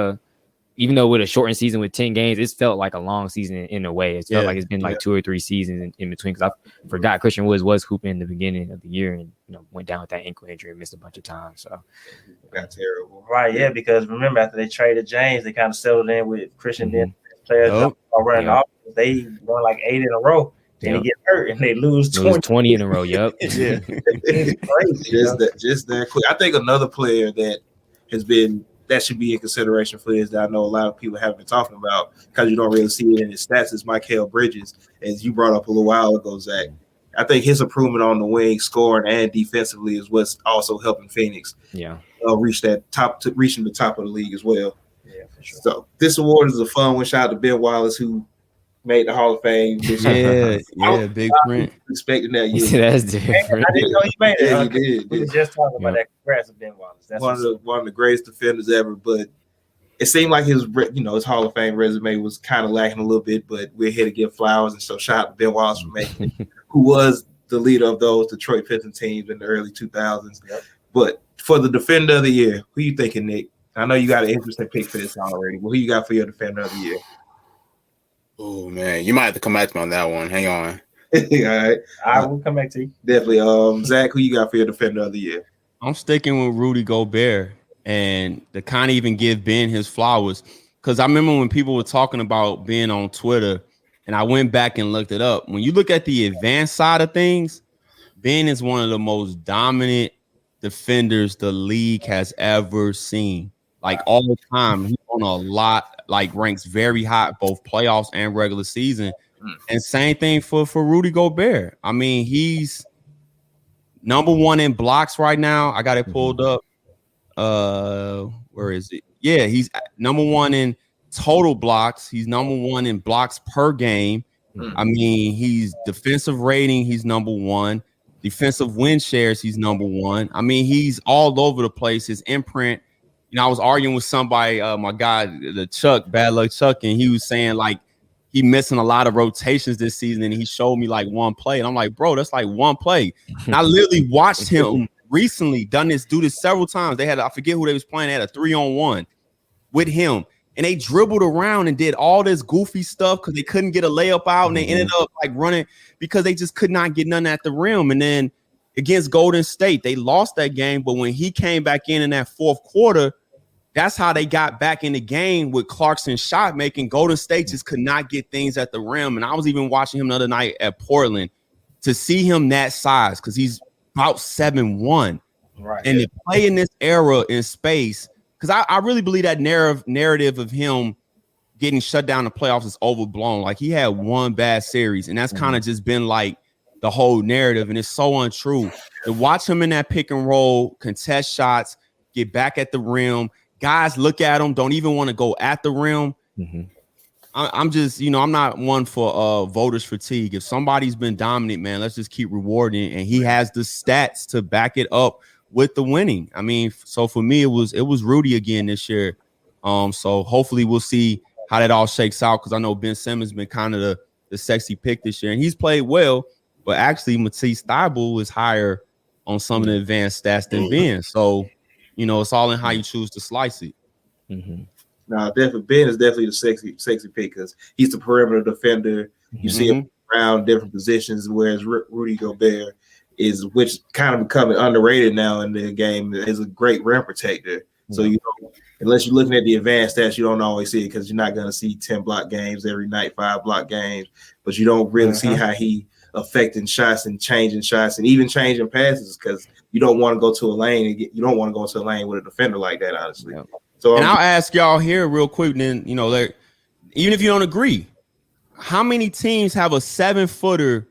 even though with a shortened season with 10 games, it's felt like a long season in a way. It's felt like it's been 2 or 3 seasons in between, because I forgot Christian Woods was hooping in the beginning of the year and went down with that ankle injury and missed a bunch of times. So that's terrible, right? Yeah, because remember after they traded James, they kind of settled in with Christian. Then players are running off. They won 8 in a row. Then they get hurt and they lose 20 in a row. Yep. It's crazy. Just that quick. I think another player that has been that should be in consideration for this that I know a lot of people haven't been talking about because you don't really see it in his stats is Mikal Bridges, as you brought up a little while ago, Zach. I think his improvement on the wing, scoring and defensively is what's also helping Phoenix reaching the top of the league as well. Yeah, for sure. So this award is a fun one. Shout out to Ben Wallace who made the Hall of Fame this year. Yeah, big print. Expecting that year. That's different. I didn't know he made it. Yeah, he did. We were just talking about that. Congrats to Ben Wallace. That's one of the greatest defenders ever. But it seemed like his Hall of Fame resume was kind of lacking a little bit. But we're here to give flowers, and so shout out to Ben Wallace for making it, who was the leader of those Detroit Pistons teams in the early 2000s. Yep. But for the Defender of the Year, who you thinking, Nick? I know you got an interesting pick for this already. Who you got for your Defender of the Year? Oh man, you might have to come back to me on that one. Hang on. All right, I will come back to you. Definitely. Zach, who you got for your Defender of the Year? I'm sticking with Rudy Gobert, and to kind of even give Ben his flowers, because I remember when people were talking about Ben on Twitter, and I went back and looked it up. When you look at the advanced side of things, Ben is one of the most dominant defenders the league has ever seen. Like all the time, he's on a lot, like ranks very high, both playoffs and regular season. And same thing for Rudy Gobert. I mean, he's number one in blocks right now. I got it pulled up. Where is it? Yeah, he's number one in total blocks. He's number one in blocks per game. I mean, he's defensive rating. He's number one. Defensive win shares. He's number one. I mean, he's all over the place. His imprint. I was arguing with somebody, my guy, the Chuck, Bad Luck Chuck, and he was saying like he missing a lot of rotations this season, and he showed me like one play, and I'm like, bro, that's like one play. And I literally watched him recently do this several times. They had, I forget who they was playing, they had a 3-on-1 with him, and they dribbled around and did all this goofy stuff because they couldn't get a layup out, and they ended up like running because they just could not get none at the rim. And then against Golden State, they lost that game, but when he came back in that fourth quarter, that's how they got back in the game with Clarkson's shot making. Golden State just could not get things at the rim. And I was even watching him the other night at Portland to see him that size because he's about 7'1". Right. And to play in this era in space, because I really believe that narrative of him getting shut down in the playoffs is overblown. Like he had one bad series, and that's kind of just been like the whole narrative. And it's so untrue. To watch him in that pick and roll, contest shots, get back at the rim. Guys look at him, don't even want to go at the rim. I'm just, I'm not one for voters fatigue. If somebody's been dominant, man, let's just keep rewarding. And he has the stats to back it up with the winning. I mean, so for me, it was Rudy again this year. So hopefully we'll see how that all shakes out, because I know Ben Simmons been kind of the sexy pick this year, and he's played well. But actually, Matisse Thybulle is higher on some of the advanced stats than Ben. So. It's all in how you choose to slice it. No, definitely Ben is definitely the sexy pick because he's the perimeter defender. You see him around different positions, whereas Rudy Gobert is, which kind of becoming underrated now in the game, is a great rim protector. So unless you're looking at the advanced stats, you don't always see it because you're not going to see 10 block games every night, 5 block games, but you don't really see how he affecting shots and changing shots and even changing passes, because you don't want to go to a lane with a defender like that, honestly. Yeah. So I'll ask y'all here real quick, then even if you don't agree, how many teams have a 7-footer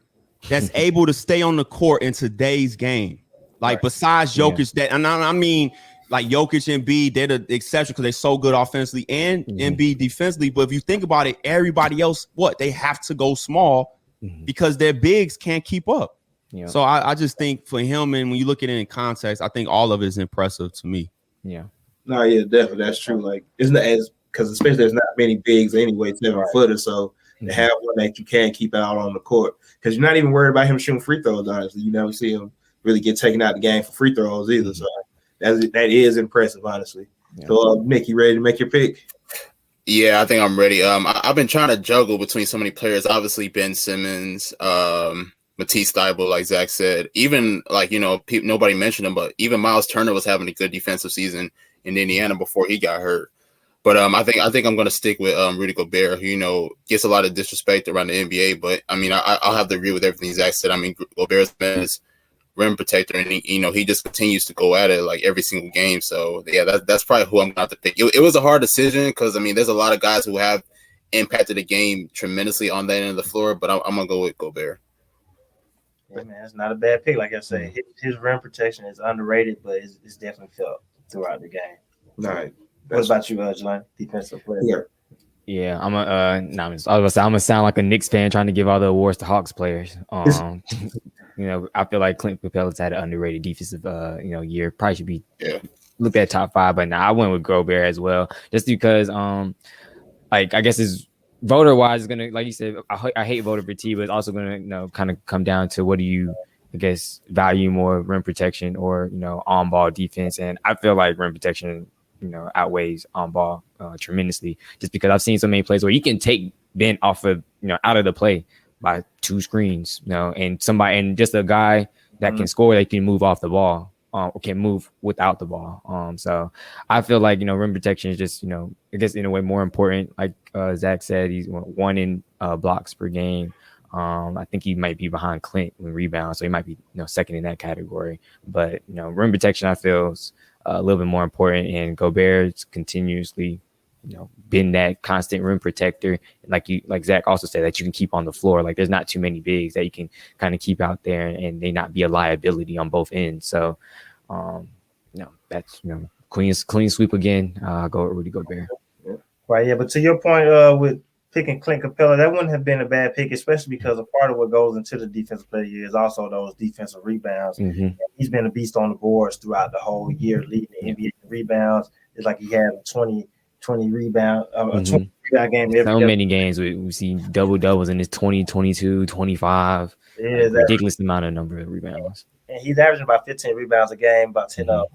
that's able to stay on the court in today's game? Like besides Jokic, that and I mean like Jokic and Embiid, they're the exception because they're so good offensively and Embiid defensively. But if you think about it, everybody else, they have to go small because their bigs can't keep up. Yeah. So I just think for him, and when you look at it in context, I think all of it is impressive to me. Yeah. No, yeah, definitely. That's true. Like, isn't it as, because especially there's not many bigs anyway, 7-footers. So to have one that you can keep out on the court, because you're not even worried about him shooting free throws, honestly. You never see him really get taken out of the game for free throws either. So that is impressive, honestly. Yeah. So, Nick, you ready to make your pick? Yeah, I think I'm ready. I've been trying to juggle between so many players. Obviously, Ben Simmons, Matisse Thybulle, like Zach said. Even nobody mentioned him, but even Miles Turner was having a good defensive season in Indiana before he got hurt. But I think I'm going to stick with Rudy Gobert, who gets a lot of disrespect around the NBA. But I mean, I'll have to agree with everything Zach said. I mean, Gobert's been rim protector, and he just continues to go at it like every single game. So yeah, that's probably who I'm going to have to pick. It was a hard decision because there's a lot of guys who have impacted the game tremendously on that end of the floor, but I'm gonna go with Gobert. Yeah, man, it's not a bad pick. Like I said, his rim protection is underrated, but it's definitely felt throughout the game. Right. What about you, Jelani? Defensive player. Yeah, I'm gonna sound like a Knicks fan trying to give all the awards to Hawks players. I feel like Clint Capella's had an underrated defensive year. Probably should be looked at top 5, but I went with Gobert as well, just because I guess it's voter wise is gonna, like you said, I hate voter fatigue, but it's also gonna kind of come down to what do you value more, rim protection or on ball defense, and I feel like rim protection outweighs on ball tremendously, just because I've seen so many plays where you can take Ben off of out of the play by 2 screens, and just a guy that can score, that can move off the ball, or can move without the ball. So I feel like rim protection is just I guess in a way more important. Like Zach said, he's 1 in blocks per game. I think he might be behind Clint with rebounds, so he might be second in that category. But rim protection, I feel, is a little bit more important, and Gobert's continuously been that constant rim protector, like Zach also said, that you can keep on the floor. Like there's not too many bigs that you can kind of keep out there and they not be a liability on both ends. So that's clean sweep again. Go with Rudy Gobert. Right, yeah, but to your point with picking Clint Capella, that wouldn't have been a bad pick, especially because a part of what goes into the defensive player is also those defensive rebounds. Mm-hmm. He's been a beast on the boards throughout the whole year, leading the NBA rebounds. It's like he had a 20 rebound, a 20 rebound game. So many games we see double-doubles in his 20, 22, 25. Ridiculous amount of number of rebounds. And he's averaging about 15 rebounds a game, about 10 up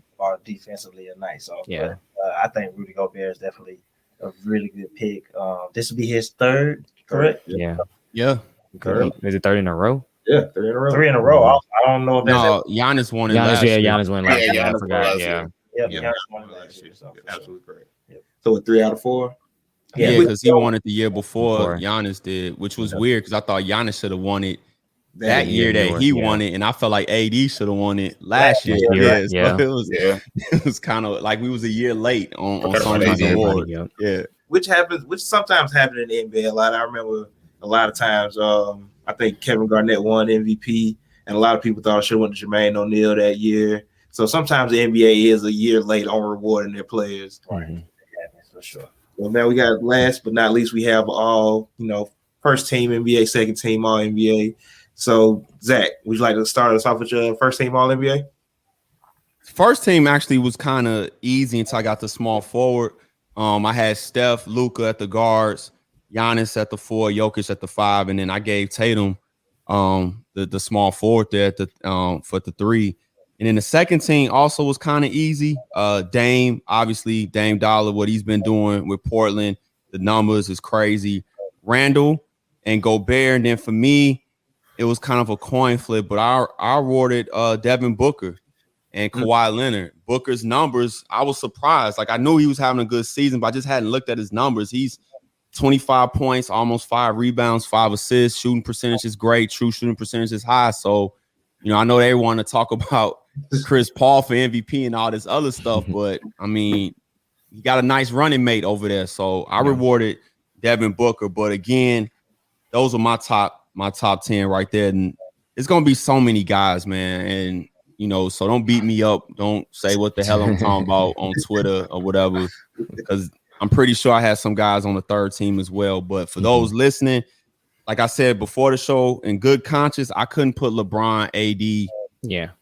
defensively a night. So I think Rudy Gobert is definitely a really good pick. This will be his 3rd, correct? Yeah. Correct. Is it 3rd in a row? Yeah, 3 in a row. 3 in a row. I don't know if that's Giannis won it last year. Giannis won last year. I Giannis forgot. Giannis won it last year. So absolutely correct. Yep. So 3 out of 4. Yeah, because he won it the year before Giannis did, which was weird because I thought Giannis should have won it that year that he won it, and I felt like AD should have won it last year. So it was kind of like we was a year late on some of these awards. Yeah, which sometimes happens in the NBA a lot. I remember a lot of times. I think Kevin Garnett won MVP, and a lot of people thought it should have went to Jermaine O'Neal that year. So sometimes the NBA is a year late on rewarding their players. Right, for sure. Well, now we got last but not least, we have all first team NBA, second team All NBA. So, Zach, would you like to start us off with your first team All NBA? First team actually was kind of easy until I got the small forward. I had Steph, Luka at the guards, Giannis at the 4, Jokic at the 5, and then I gave Tatum the small forward there at for the 3. And then the second team also was kind of easy. Dame Dollar, what he's been doing with Portland, the numbers is crazy. Randall and Gobert, and then for me, it was kind of a coin flip, but I awarded Devin Booker and Kawhi Leonard. Booker's numbers, I was surprised. Like I knew he was having a good season, but I just hadn't looked at his numbers. He's 25 points, almost 5 rebounds, 5 assists. Shooting percentage is great. True shooting percentage is high. So, I know they want to talk about Chris Paul for MVP and all this other stuff, but I mean, he got a nice running mate over there. So I rewarded Devin Booker. But again, those are my top 10 right there. And it's going to be so many guys, man. And, so don't beat me up. Don't say what the hell I'm talking about on Twitter or whatever, because I'm pretty sure I had some guys on the third team as well. But for those listening, like I said before the show, in good conscience, I couldn't put LeBron, AD,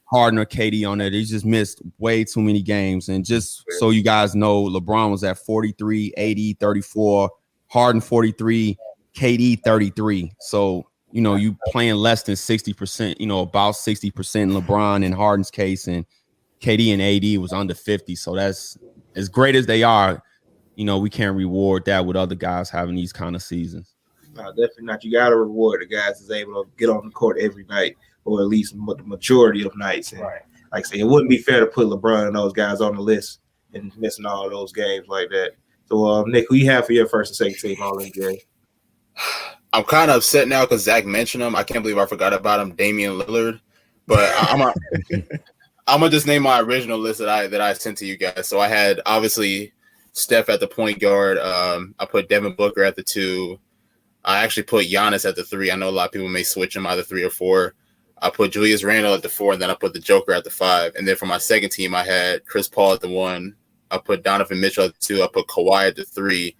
Harden, or KD on there. They just missed way too many games. And just so you guys know, LeBron was at 43, AD 34, Harden 43, KD 33. So, you playing less than 60%, about 60% in LeBron and Harden's case, and KD and AD was under 50. So that's as great as they are. We can't reward that with other guys having these kind of seasons. No, definitely not. You got to reward the guys that's able to get on the court every night, or at least the majority of nights. And like I say, it wouldn't be fair to put LeBron and those guys on the list and missing all those games like that. So, Nick, who you have for your first and second team All NBA? I'm kind of upset now because Zach mentioned him. I can't believe I forgot about him, Damian Lillard. But I'm gonna just name my original list that I sent to you guys. So I had obviously Steph at the point guard. I put Devin Booker at the 2. I actually put Giannis at the 3. I know a lot of people may switch him either 3 or 4. I put Julius Randle at the 4, and then I put the Joker at the 5. And then for my second team, I had Chris Paul at the 1. I put Donovan Mitchell at the 2. I put Kawhi at the 3.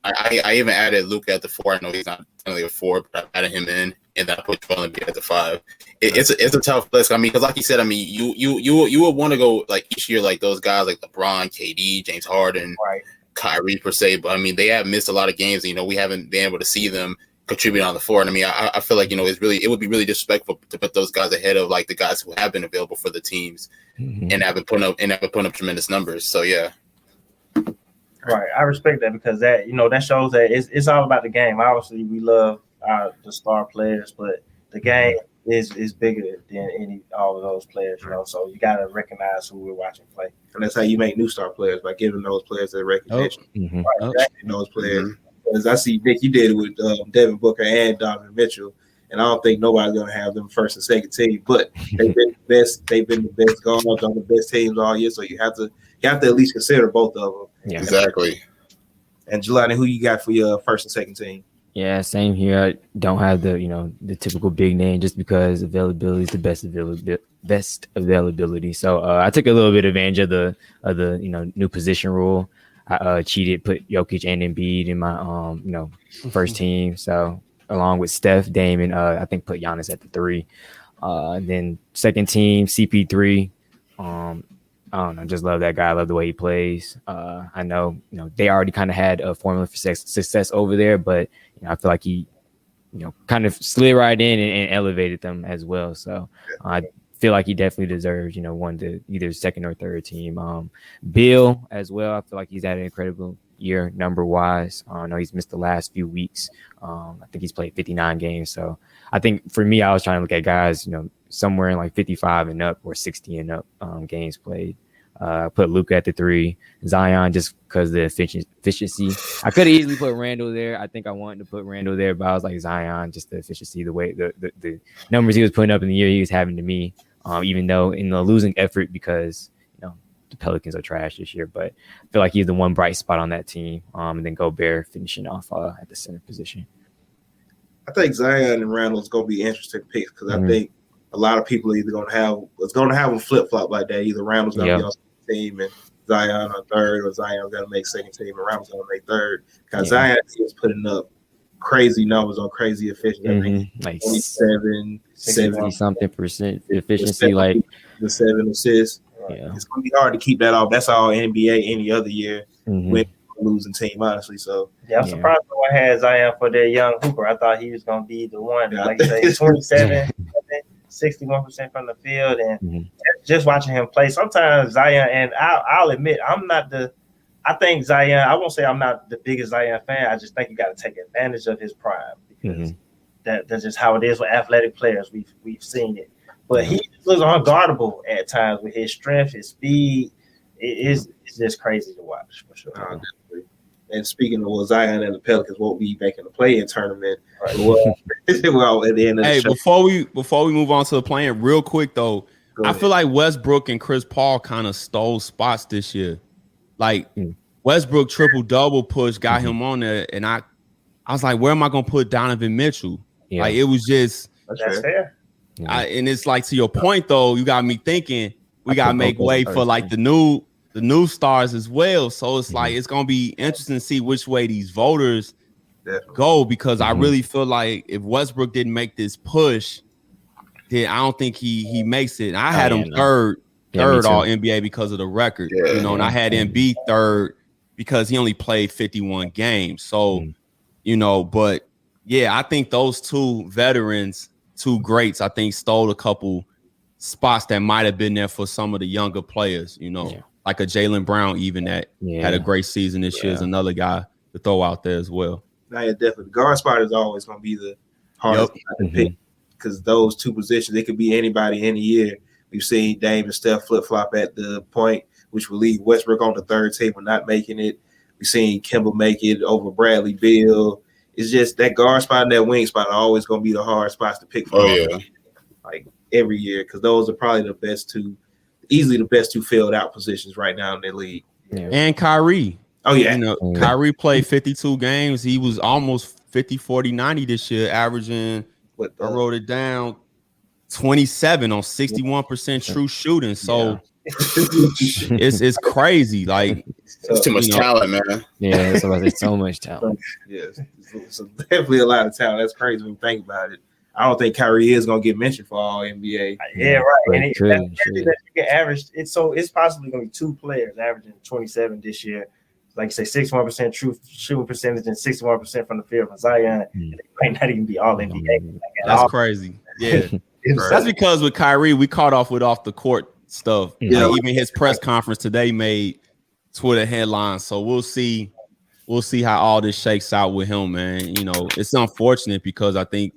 I even added Luka at the 4. I know he's not only a 4, but I added him in, and then I put Joel Embiid at the 5. It's a tough list. I mean, because like you said, I mean, you would want to go like each year like those guys like LeBron, KD, James Harden, Right. Kyrie per se. But I mean, they have missed a lot of games. And, we haven't been able to see them contribute on the floor. And I mean, I feel like it would be really disrespectful to put those guys ahead of like the guys who have been available for the teams and have been putting up tremendous numbers. So yeah. Right, I respect that because that that shows that it's all about the game. Obviously, we love the star players, but the game is bigger than all of those players. So you got to recognize who we're watching play, and that's how you make new star players, by giving those players their recognition. Those players, because I see Nick, you did it with Devin Booker and Donovan Mitchell, and I don't think nobody's going to have them first and second team, but they've been the best. They've been the best guards on the best teams all year, so you have to at least consider both of them. Yeah, exactly. And Jelani, who you got for your first and second team? Yeah, same here. I don't have the the typical big name just because availability is the best availability. So I took a little bit advantage of the new position rule. I cheated, put Jokic and Embiid in my first team. So along with Steph, Dame, and I think put Giannis at the 3. And then second team, CP3. I don't know, just love that guy. I love the way he plays. I know, they already kind of had a formula for success over there, but I feel like he, kind of slid right in and elevated them as well. So I feel like he definitely deserves, one to either second or third team. Bill as well. I feel like he's had an incredible year number wise. I know he's missed the last few weeks. I think he's played 59 games. So I think for me, I was trying to look at guys, somewhere in like 55 and up or 60 and up games played. Put Luka at the 3, Zion just because of the efficiency. I could have easily put Randall there. I think I wanted to put Randall there, but I was like Zion, just the efficiency, the way the numbers he was putting up in the year he was having to me. Even though in the losing effort because the Pelicans are trash this year, but I feel like he's the one bright spot on that team. And then Gobert finishing off at the center position. I think Zion and Randall is going to be interesting picks because I think a lot of people are either going to have them flip flop like that. Either Randall's going to be on second team and Zion on third, or Zion's going to make second team and Randall's going to make third. Because Zion is putting up crazy numbers on crazy efficiency. I think like 70 something percent efficiency, like the 7 assists. Yeah, it's going to be hard to keep that off. That's all NBA any other year with a losing team, honestly. So I'm surprised no one had Zion for their young hooper. I thought he was going to be the one. Like you say, 27, 61% from the field, and just watching him play. Sometimes Zion, and I'll admit, I think Zion. I won't say I'm not the biggest Zion fan. I just think you got to take advantage of his prime because that's just how it is with athletic players. We've seen it. But he looks unguardable at times with his strength, his speed. It's just crazy to watch for sure. Definitely. And speaking of Zion and the Pelicans won't be making the play-in tournament. Right. Well, at the end of the show. Before we move on to the play-in, real quick though, I feel like Westbrook and Chris Paul kind of stole spots this year. Like Westbrook triple-double push got him on there, and I was like, where am I gonna put Donovan Mitchell? Yeah. Like it was just that's fair. And it's like, to your point though, you got me thinking we gotta make way for like the new stars as well. So it's like it's gonna be interesting to see which way these voters go, because I really feel like if Westbrook didn't make this push, then I don't think he makes it. And I had him third all NBA because of the record, and I had Embiid third because he only played 51 games. So, but yeah, I think those two veterans, two greats, I think stole a couple spots that might have been there for some of the younger players, like a Jaylen Brown, even that had a great season this year, is another guy to throw out there as well. Yeah, definitely. The guard spot is always going to be the hardest to pick, because those two positions, it could be anybody any year. We've seen Dame and Steph flip-flop at the point, which will leave Westbrook on the third team and not making it. We've seen Kemba make it over Bradley Beal. It's just that guard spot and that wing spot are always going to be the hard spots to pick for. Oh, yeah. Like, every year because those are probably easily the best two filled out positions right now in the league. Yeah. And Kyrie. Oh, yeah. Kyrie played 52 games. He was almost 50, 40, 90 this year, averaging, I wrote it down, 27 on 61% true shooting. So it's crazy. Like, it's too much talent, man. Yeah, there's so much talent. Yes, it's definitely a lot of talent. That's crazy when you think about it. I don't think Kyrie is going to get mentioned for all NBA. Yeah, right. And that's crazy that you can average. It's possibly going to be two players averaging 27 this year. Like you say, 61% true shooting percentage and 61% from the field from Zion. And it might not even be all NBA. That's crazy. Yeah. That's because with Kyrie, we caught off the court stuff. Yeah. Like even his press conference today made Twitter headlines. So we'll see how all this shakes out with him, man. You know, it's unfortunate because I think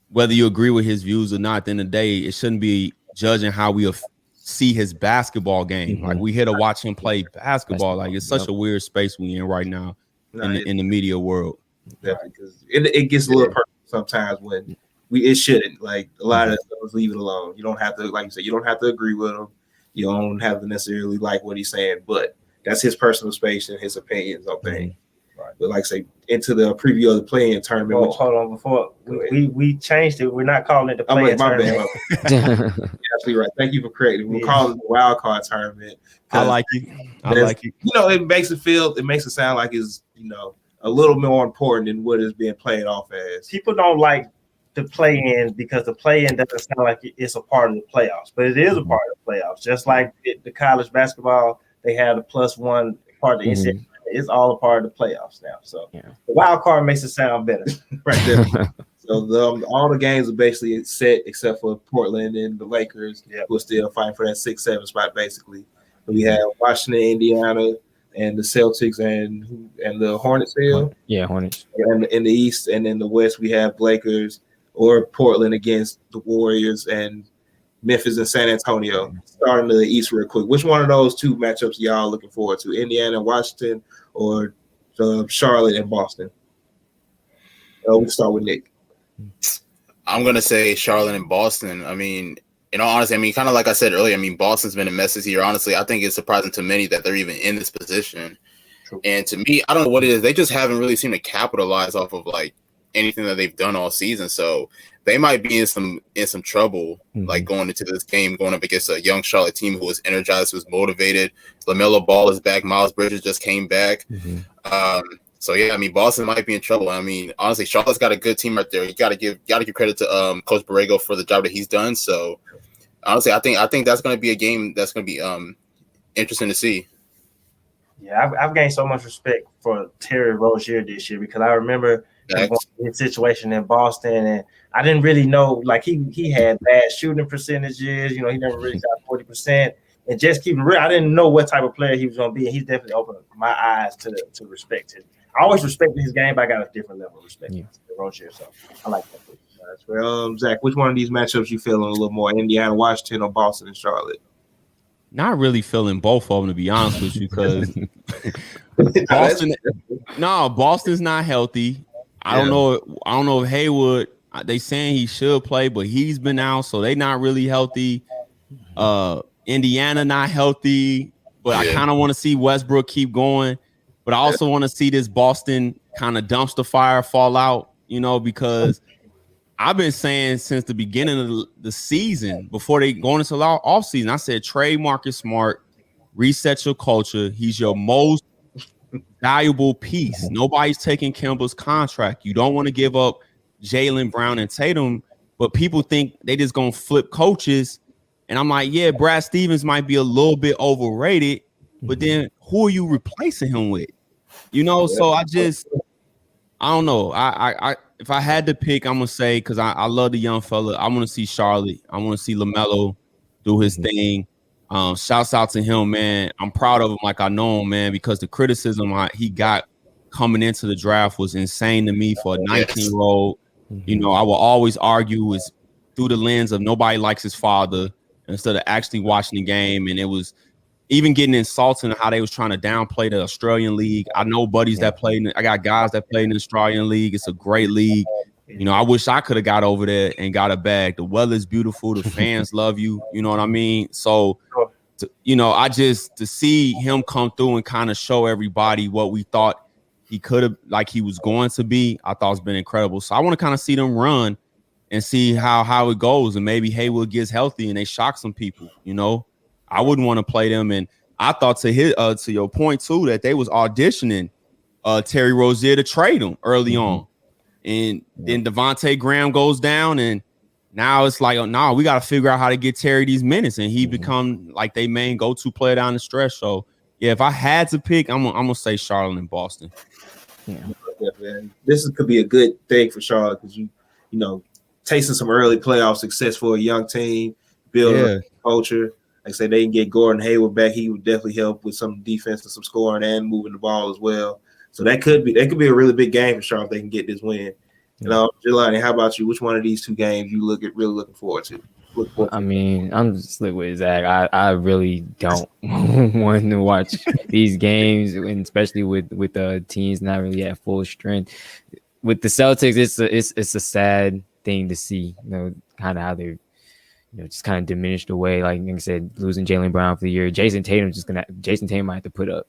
whether you agree with his views or not, at the end of the day, it shouldn't be judging how we see his basketball game. Like we here to watch him play basketball. Like it's such a weird space we in right now in the media world. Definitely, because it gets a little personal sometimes when it shouldn't. Like a lot of that stuff, leave it alone. You don't have to, like you said, you don't have to agree with him. You don't have to necessarily like what he's saying, but that's his personal space and his opinions on things. Right. But like I say, into the preview of the play-in tournament. Oh, hold on, before we changed it. We're not calling it the play-in tournament. You're absolutely right. Thank you for correcting. We're calling it the wild card tournament. I like it. You know, it makes it sound like it's, you know, a little more important than what is being played off as. People don't like the play-in because the play-in doesn't sound like it's a part of the playoffs, but it is a part of the playoffs. Just like the college basketball, they have the +1 part of the NCAA. It's all a part of the playoffs now. So the wild card makes it sound better. Right there. So all the games are basically set except for Portland and the Lakers, who are still fighting for that 6-7 spot, basically. We have Washington, Indiana, and the Celtics and the Hornets still. Yeah, Hornets. And in the East and in the West, we have Lakers or Portland against the Warriors and Memphis and San Antonio. Starting to the East real quick. Which one of those two matchups y'all looking forward to? Indiana and Washington or Charlotte and Boston? We'll start with Nick. I'm going to say Charlotte and Boston. I mean, in all honesty, I mean, kind of like I said earlier, I mean, Boston's been a mess this year. Honestly, I think it's surprising to many that they're even in this position. True. And to me, I don't know what it is. They just haven't really seemed to capitalize off of like anything that they've done all season. So they might be in some trouble, like going into this game, going up against a young Charlotte team who was energized, who was motivated. LaMelo Ball is back. Miles Bridges just came back. So yeah, I mean, Boston might be in trouble. I mean, honestly, Charlotte's got a good team right there. You got to give credit to Coach Borrego for the job that he's done. So honestly, I think that's going to be a game that's going to be interesting to see. Yeah, I've gained so much respect for Terry Rozier this year because I remember his situation in Boston, and I didn't really know, like he had bad shooting percentages. You know, he never really got 40%. And just keeping real, I didn't know what type of player he was going to be, and he's definitely opened my eyes to respect him. I always respected his game, but I got a different level of respect for Rozier, so I like that. Well, Zach, which one of these matchups you feeling a little more, Indiana, Washington, or Boston and Charlotte? Not really feeling both of them, to be honest with you, because Boston's not healthy. I don't know if Haywood. They saying he should play, but he's been out, so they not really healthy. Indiana not healthy, but I kind of want to see Westbrook keep going. But I also want to see this Boston kind of dumpster fire fall out, you know, because I've been saying since the beginning of the season, before they go into off season, I said trade Marcus Smart, reset your culture. He's your most valuable piece. Nobody's taking Kemba's contract. You don't want to give up Jaylen Brown and Tatum, but people think they just gonna flip coaches. And I'm like, yeah, Brad Stevens might be a little bit overrated, but then who are you replacing him with? You know, so I don't know. I if I had to pick, I'm gonna say, because I love the young fella, I want to see Charlotte. I want to see LaMelo do his thing. Shouts out to him, man. I'm proud of him like I know him, man, because the criticism he got coming into the draft was insane to me for a 19-year-old. You know, I will always argue is through the lens of nobody likes his father instead of actually watching the game. And it was even getting insulting how they was trying to downplay the Australian league. I know buddies that played. I got guys that played in the Australian league. It's a great league. You know, I wish I could have got over there and got a bag. The weather's beautiful. The fans love you. You know what I mean? So, you know, to see him come through and kind of show everybody what we thought he could have, like he was going to be, I thought it's been incredible. So I want to kind of see them run and see how it goes. And maybe Haywood gets healthy and they shock some people, you know. I wouldn't want to play them. And I thought to your point too, that they was auditioning Terry Rozier to trade him early on. And then Devontae Graham goes down, and now it's like, oh, we got to figure out how to get Terry these minutes, and he become like they main go-to player down the stretch. So, yeah, if I had to pick, I'm gonna say Charlotte and Boston. Yeah, man. This could be a good thing for Charlotte because you know, tasting some early playoff success for a young team, building culture. Like I said, they can get Gordon Hayward back. He would definitely help with some defense and some scoring and moving the ball as well. So that could be a really big game for Charlotte if they can get this win. You know, Jelani, how about you? Which one of these two games you really looking forward to? I mean, I'm just like with Zach. I really don't want to watch these games, and especially with the teams not really at full strength. With the Celtics, it's a sad thing to see. You know, kind of how they're, you know, just kind of diminished away. Like I said, losing Jaylen Brown for the year. Jason Tatum might have to put up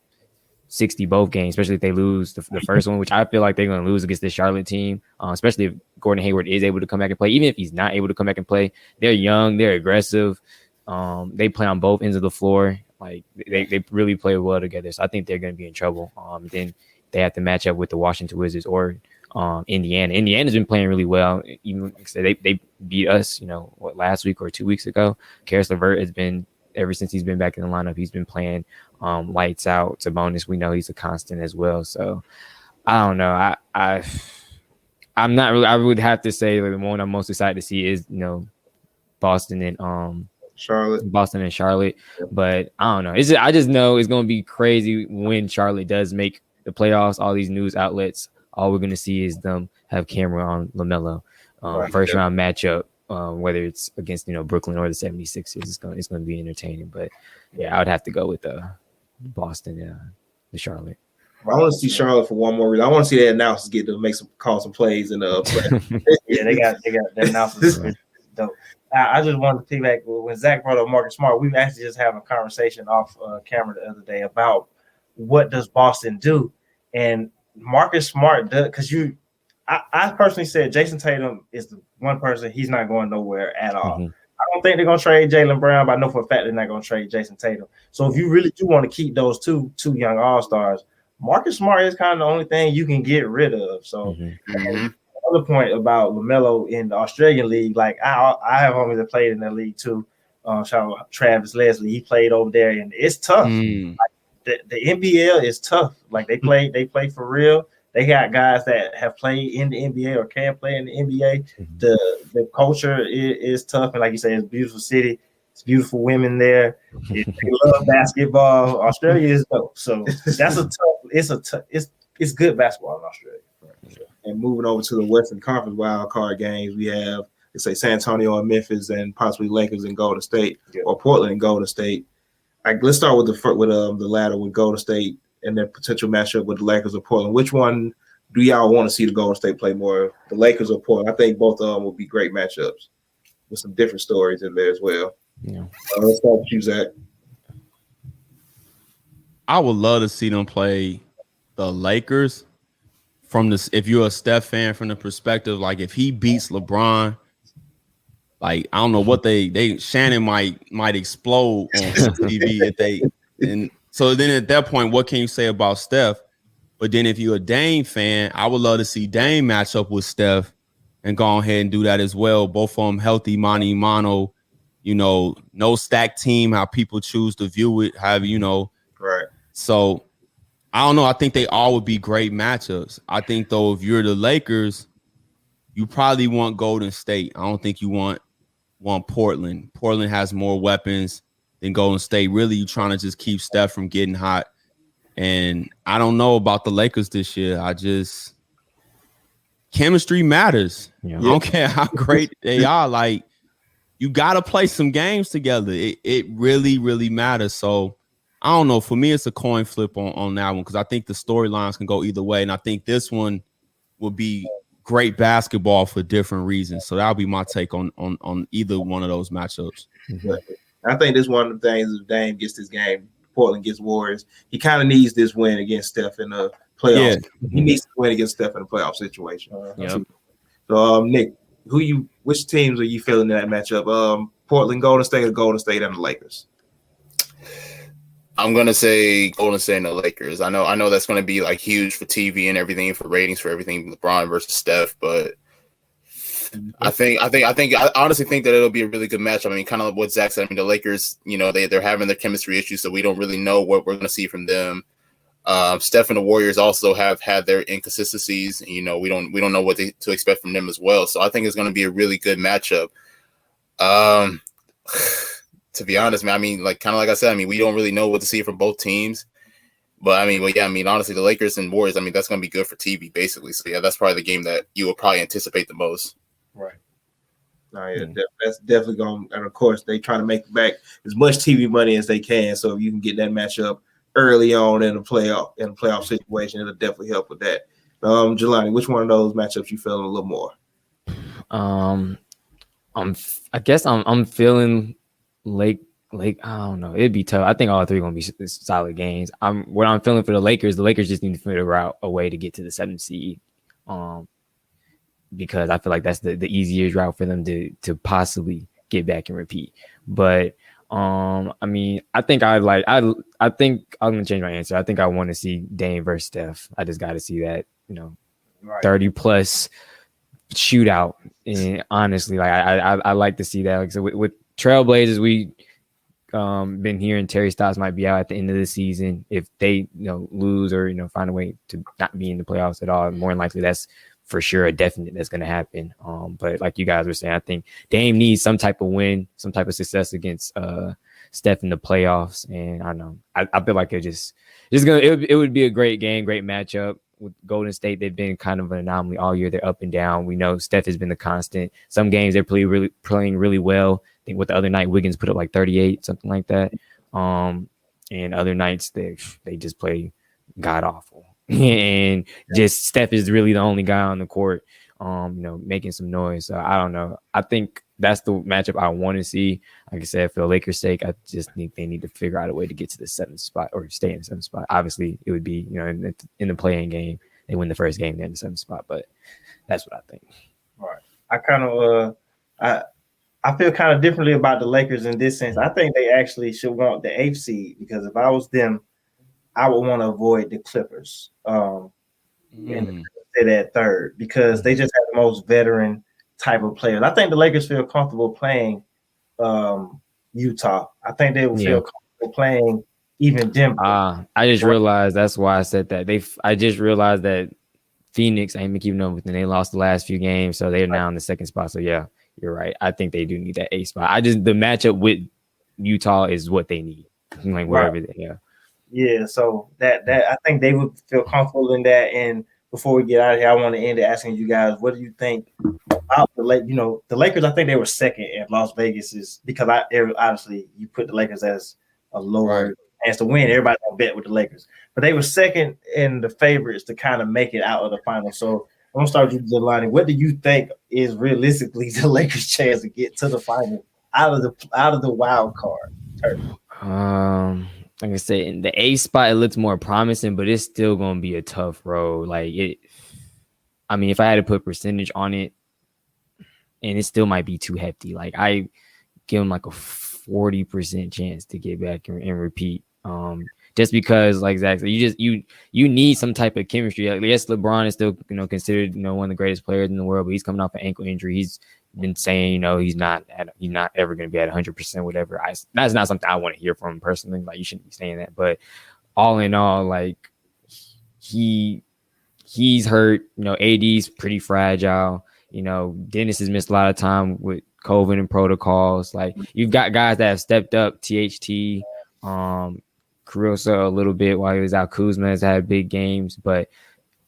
60 both games, especially if they lose the first one, which I feel like they're going to lose against this Charlotte team, especially if Gordon Hayward is able to come back and play. Even if he's not able to come back and play, they're young, they're aggressive. They play on both ends of the floor. Like they really play well together. So I think they're going to be in trouble. Then they have to match up with the Washington Wizards or Indiana. Indiana's been playing really well. Even like I said, they beat us, you know, last week or 2 weeks ago. Karis LeVert has been, ever since he's been back in the lineup, he's been playing lights out. Sabonis, we know he's a constant as well. So I don't know. I'm not really. I would have to say the one I'm most excited to see is, you know, Boston and Charlotte. But I don't know. I just know it's gonna be crazy when Charlotte does make the playoffs. All these news outlets, all we're gonna see is them have camera on LaMelo. First round matchup. Whether it's against, you know, Brooklyn or the 76ers, it's going to be entertaining. But yeah, I would have to go with Boston, the Charlotte. I want to see Charlotte for one more reason. I want to see their announcers get to call some plays in the play. Yeah, they got their announcers. Dope. I just wanted to piggyback when Zach brought up Marcus Smart. We actually just having a conversation off camera the other day about what does Boston do, and Marcus Smart does, because I personally said Jason Tatum is the one person, he's not going nowhere at all. I don't think they're going to trade Jaylen Brown, but I know for a fact they're not going to trade Jason Tatum. So if you really do want to keep those two young all-stars, Marcus Smart is kind of the only thing you can get rid of. So another point about LaMelo in the Australian league, like I have homies that played in that league too. Shout out Travis Leslie, he played over there, and it's tough. Like, the NBL is tough. Like they play for real. They got guys that have played in the NBA or can play in the NBA. The culture is tough, and like you say, it's a beautiful city. It's beautiful women there. They love basketball. Australia is dope. So that's it's good basketball in Australia. And moving over to the Western Conference wild card games, we have, let's say, San Antonio and Memphis, and possibly Lakers and Golden State, or Portland and Golden State. Let's start with the latter with Golden State and their potential matchup with the Lakers or Portland. Which one do y'all want to see the Golden State play more, the Lakers or Portland? I think both of them will be great matchups with some different stories in there as well. Yeah. Let's start with you, Zach. I would love to see them play the Lakers from this. If you're a Steph fan, from the perspective, like if he beats LeBron, like I don't know what Shannon might explode on TV if they. And so then at that point, what can you say about Steph? But then if you're a Dame fan, I would love to see Dame match up with Steph and go ahead and do that as well. Both of them healthy, mono, you know, no stack team, how people choose to view it, however, you know. Right. So I don't know. I think they all would be great matchups. I think, though, if you're the Lakers, you probably want Golden State. I don't think you want Portland. Portland has more weapons than Golden State. Really, you're trying to just keep Steph from getting hot. And I don't know about the Lakers this year. Chemistry matters. Yeah. I don't care how great they are. Like, you got to play some games together. It really, really matters. So, I don't know. For me, it's a coin flip on that one because I think the storylines can go either way. And I think this one will be great basketball for different reasons. So that'll be my take on either one of those matchups. Mm-hmm. I think this is one of the things if Dame gets this game, Portland gets Warriors, he kind of needs this win against Steph in the playoffs. Yeah. He needs to win against Steph in the playoff situation. So, Nick, which teams are you feeling in that matchup? Portland, Golden State, or Golden State and the Lakers? I'm gonna say Golden State and the Lakers. I know that's gonna be like huge for TV and everything, for ratings, for everything. LeBron versus Steph, but I honestly think that it'll be a really good match. I mean, kind of like what Zach said. I mean, the Lakers, they're having their chemistry issues, so we don't really know what we're gonna see from them. Steph and the Warriors also have had their inconsistencies. We don't know what to expect from them as well. So I think it's gonna be a really good matchup. To be honest, man, I mean, kind of like I said, I mean, we don't really know what to see from both teams. But honestly, the Lakers and Warriors, I mean, that's going to be good for TV, basically. So, yeah, that's probably the game that you will probably anticipate the most. Right. No, yeah, that's definitely going to, and of course, they try to make back as much TV money as they can. So, if you can get that matchup early on in the playoff situation, it'll definitely help with that. Jelani, which one of those matchups you feeling a little more? I guess I'm feeling Lake. I don't know. It'd be tough. I think all three are gonna be solid games. What I'm feeling for the Lakers just need to figure out a way to get to the 7th seed. Because I feel like that's the easiest route for them to possibly get back and repeat. But I mean, I think I'm gonna change my answer. I think I want to see Dame versus Steph. I just got to see that 30 plus shootout. And honestly, I like to see that. Like, so with Trailblazers, we been hearing Terry Stotts might be out at the end of the season if they lose or find a way to not be in the playoffs at all. More than likely, that's for sure a definite that's going to happen. But like you guys were saying, I think Dame needs some type of win, some type of success against Steph in the playoffs. And I know I feel like it would be a great game, great matchup. With Golden State, they've been kind of an anomaly all year. They're up and down. We know Steph has been the constant. Some games they're playing really well. I think with the other night, Wiggins put up like 38, something like that. And other nights they just play god awful. And just Steph is really the only guy on the court, making some noise. So I don't know. I think that's the matchup I want to see. Like I said, for the Lakers' sake, I just think they need to figure out a way to get to the 7th spot or stay in the 7th spot. Obviously, it would be, in the play-in game, they win the first game, they're in the 7th spot. But that's what I think. All right. I kind of, I feel kind of differently about the Lakers in this sense. I think they actually should want the 8th seed because if I was them, I would want to avoid the Clippers and sit at 3rd because they just have the most veteran type of players. I think the Lakers feel comfortable playing Utah. I think they will feel comfortable playing even Denver. I just realized that's why I said that. I just realized that Phoenix ain't been keeping up with them. They lost the last few games, so they're now in the 2nd spot. So yeah, you're right. I think they do need that 8th spot. The matchup with Utah is what they need. Like wherever Yeah, so that I think they would feel comfortable in that. And before we get out of here, I want to end it asking you guys, what do you think about the Lakers? I think they were 2nd in Las Vegas is because obviously you put the Lakers as a lower chance to win. Everybody gonna bet with the Lakers, but they were 2nd in the favorites to kind of make it out of the final. So I'm gonna start with you, Jelani. What do you think is realistically the Lakers' chance to get to the final out of the wild card? Like I said, in the 8th spot, it looks more promising, but it's still going to be a tough road. I mean, if I had to put percentage on it, and it still might be too hefty. Like I give them like a 40% chance to get back and repeat. Just because, like Zach said, you need some type of chemistry. Like, yes, LeBron is still considered one of the greatest players in the world, but he's coming off an ankle injury. He's been saying he's not ever going to be at 100%. Whatever. That's not something I want to hear from him personally. Like you shouldn't be saying that. But all in all, like he's hurt. AD's pretty fragile. Dennis has missed a lot of time with COVID and protocols. Like you've got guys that have stepped up. THT. Caruso a little bit while he was out. Kuzma has had big games, but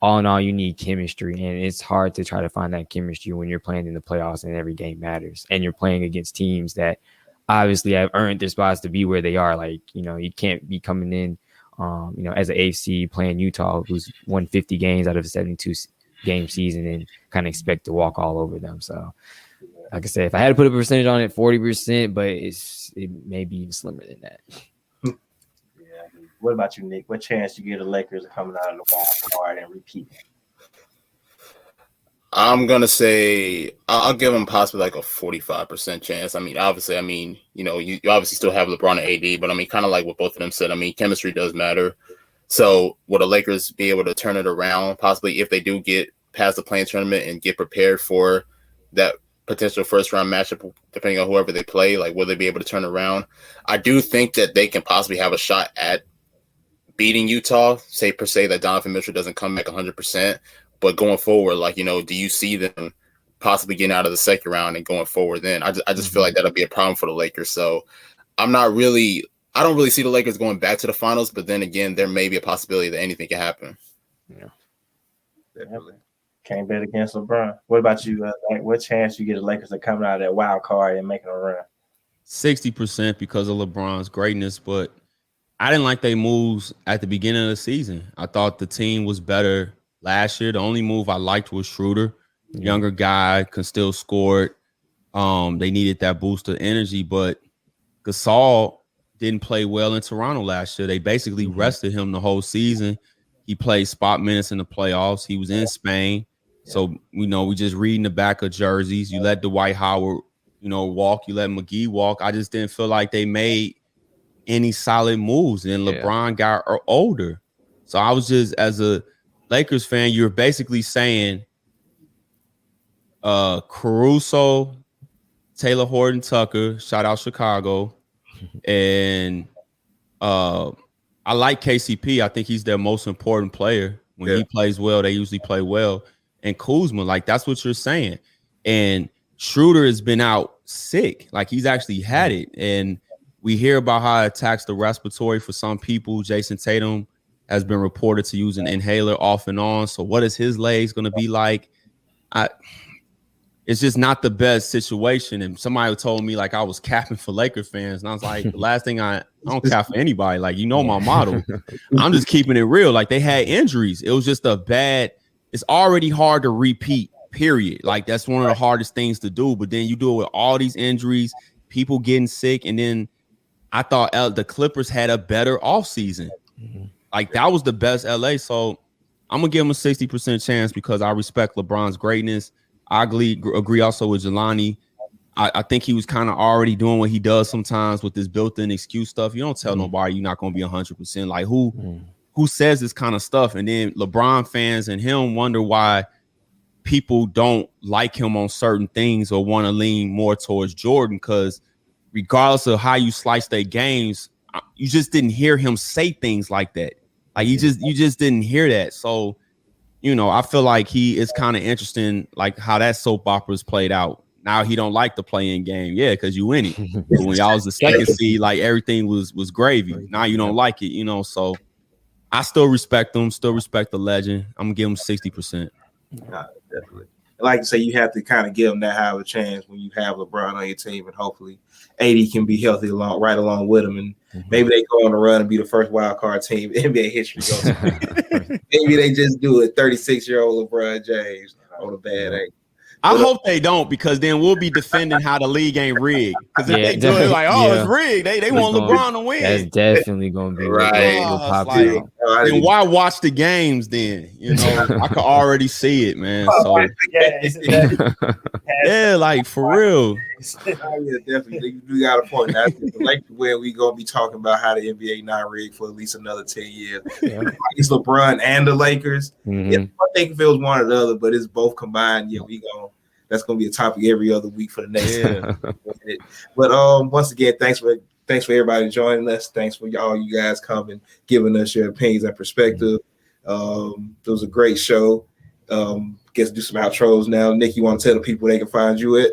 all in all, you need chemistry, and it's hard to try to find that chemistry when you're playing in the playoffs and every game matters, and you're playing against teams that obviously have earned their spots to be where they are. Like, you can't be coming in, as an AFC playing Utah, who's won 50 games out of 72 game season and kind of expect to walk all over them. So, like I said, if I had to put a percentage on it, 40%, but it may be even slimmer than that. Yeah. What about you, Nick? What chance you give the Lakers of coming out of the wild card and repeat? I'm gonna say I'll give them possibly like a 45% chance. I mean, obviously, you obviously still have LeBron and AD, but I mean, kind of like what both of them said. I mean, chemistry does matter. So, will the Lakers be able to turn it around? Possibly, if they do get past the play-in tournament and get prepared for that potential first-round matchup, depending on whoever they play, like will they be able to turn around? I do think that they can possibly have a shot at beating Utah. Say per se that Donovan Mitchell doesn't come back 100%. But going forward, do you see them possibly getting out of the second round and going forward? Then I just feel like that'll be a problem for the Lakers. So I don't really see the Lakers going back to the finals. But then again, there may be a possibility that anything can happen. Yeah, definitely. Can't bet against LeBron. What about you? What chance you get the Lakers to come out of that wild card and making a run? 60% because of LeBron's greatness, but I didn't like their moves at the beginning of the season. I thought the team was better last year. The only move I liked was Schroeder. Younger guy, can still score it. They needed that boost of energy, but Gasol didn't play well in Toronto last year. They basically rested him the whole season. He played spot minutes in the playoffs. He was in Spain. So, we just reading the back of jerseys. You let Dwight Howard, walk. You let McGee walk. I just didn't feel like they made any solid moves. And LeBron got older. So I was just, as a Lakers fan, you're basically saying Caruso, Taylor Horton Tucker, shout out Chicago, and I like KCP. I think he's their most important player. When he plays well, they usually play well. And Kuzma, that's what you're saying. And Schroeder has been out sick. He's actually had it. And we hear about how it attacks the respiratory for some people. Jason Tatum has been reported to use an inhaler off and on. So what is his legs going to be like? It's just not the best situation. And somebody told me I was capping for Laker fans. And I was like, the last thing I don't cap for anybody. My model. I'm just keeping it real. They had injuries. It was just it's already hard to repeat, period. That's one of the hardest things to do. But then you do it with all these injuries, people getting sick. And then I thought the Clippers had a better offseason. That was the best LA. So I'm going to give him a 60% chance because I respect LeBron's greatness. I agree also with Jelani. I think he was kind of already doing what he does sometimes with this built-in excuse stuff. You don't tell nobody you're not going to be 100%. Who says this kind of stuff? And then LeBron fans and him wonder why people don't like him on certain things or want to lean more towards Jordan, because regardless of how you slice their games, you just didn't hear him say things like that. You just didn't hear that. So, I feel like he is kind of interesting, how that soap opera is played out. Now he don't like the play-in game. Yeah, because you win it. But when y'all was the second seed, everything was gravy. Now you don't like it, so I still respect him, still respect the legend. I'm going to give him 60%. Definitely. Like you say, you have to kind of give them that high of a chance when you have LeBron on your team, and hopefully AD can be healthy right along with him, and maybe they go on a run and be the first wild card team in NBA history. Maybe they just do it. 36-year-old LeBron James on a bad ankle. I hope they don't, because then we'll be defending how the league ain't rigged. Because if they do it it's rigged. They want LeBron to win. That's definitely going to be right. Then why watch the games then? I could already see it, man. So yeah, for real. Yeah, definitely. You got a point. Where we gonna be talking about how the NBA not rigged for at least another 10 years. It's LeBron and the Lakers. I think if it was one or the other, but it's both combined. Yeah, that's gonna be a topic every other week for the next. But once again, thanks for everybody joining us. Thanks for all you guys coming, giving us your opinions and perspective. It was a great show. Guess do some outros now. Nick, you want to tell the people they can find you at?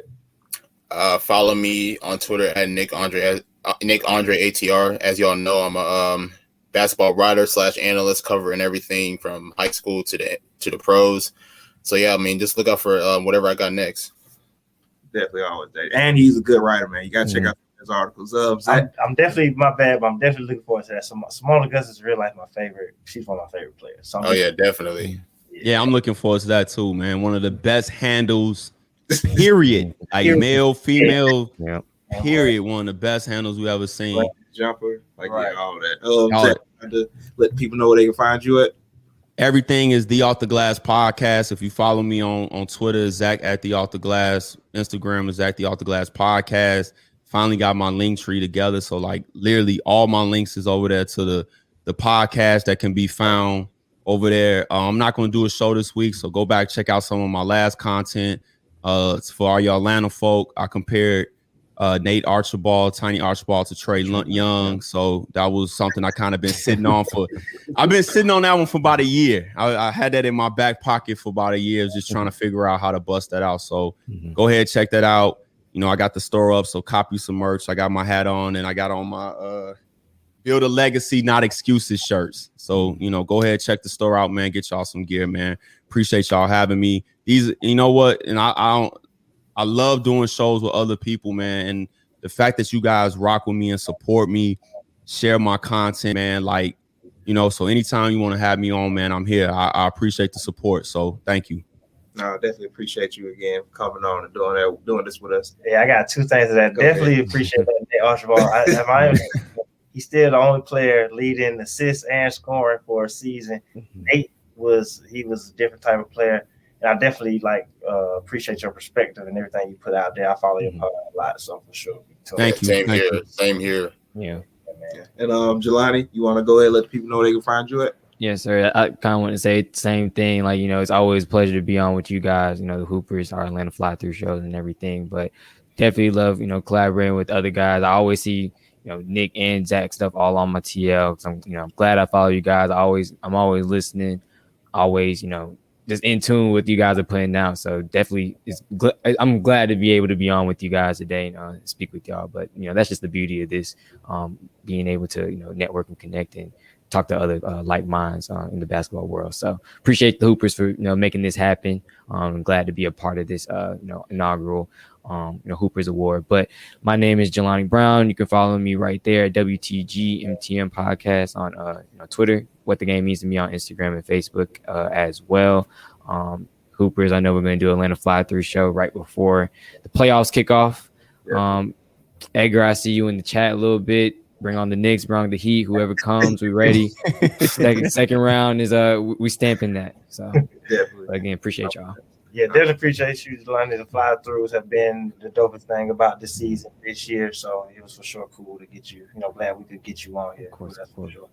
Follow me on Twitter at Nick Andre ATR. As y'all know, I'm a basketball writer / analyst, covering everything from high school to the pros. So yeah, just look out for whatever I got next. Definitely always there. And he's a good writer, man. You gotta check out his articles. I'm definitely looking forward to that. Simone Augusta is real life my favorite. She's one of my favorite players. So definitely. Yeah, I'm looking forward to that too, man. One of the best handles, period. Like male, female, period. One of the best handles we ever seen. Jumper, like Right. yeah, all that. Zach, to let people know where they can find you at. Everything is the Off the Glass podcast. If you follow me on Twitter, Zach at the Off the Glass. Instagram is at the Off the Glass podcast. Finally got my link tree together, so like literally all my links is over there to the podcast that can be found over there. I'm not going to do a show this week, so go back, check out some of my last content. For all your Atlanta folk, I compared Tiny Archibald to Trey Young. So that was something I kind of been sitting on I've been sitting on that one for about a year. I had that in my back pocket for about a year, just trying to figure out how to bust that out. So go ahead, check that out. You know, I got the store up, so copy some merch. I got my hat on and I got on my Build a Legacy, Not Excuses shirts. So, you know, go ahead, check the store out, man. Get y'all some gear, man. Appreciate y'all having me. These, you know what? And I love doing shows with other people, man. And the fact that you guys rock with me and support me, share my content, man. Like, you know, so anytime you want to have me on, man, I'm here. I appreciate the support. So thank you. No, definitely appreciate you again for coming on and doing this with us. Yeah, I got two things that I definitely appreciate that Nate Archibald. He's still the only player leading assists and scoring for a season. Nate was a different type of player. And I definitely appreciate your perspective and everything you put out there. I follow your part a lot, so for sure. Thank you. Same here. Yeah. And Jelani, you want to go ahead and let people know where they can find you at? Yes, sir. I kind of want to say the same thing. Like, you know, it's always a pleasure to be on with you guys, you know, the Hoopers, our Atlanta Fly Through shows and everything. But definitely love, you know, collaborating with other guys. I always see, you know, Nick and Zach stuff all on my TL. So I'm glad I follow you guys. I'm always listening, always, you know, just in tune with you guys are putting out. So definitely I'm glad to be able to be on with you guys today and speak with y'all. But, you know, that's just the beauty of this, being able to, you know, network and connect and talk to other like minds in the basketball world. So appreciate the Hoopers for, you know, making this happen. I'm glad to be a part of this, you know, inaugural, you know, Hoopers Award. But my name is Jelani Brown. You can follow me right there at WTG MTM Podcast on you know, Twitter. What the Game Means to Me on Instagram and Facebook as well. Hoopers, I know we're going to do Atlanta Fly Through show right before the playoffs kick off. Edgar, I see you in the chat a little bit. Bring on the Knicks, bring on the Heat, whoever comes, we ready. Second round is we stamping that. So again, appreciate y'all. Yeah, definitely appreciate you, Jelani. The fly throughs have been the dopest thing about this season this year. So it was for sure cool to get you. You know, glad we could get you on here. Of course, that's for sure.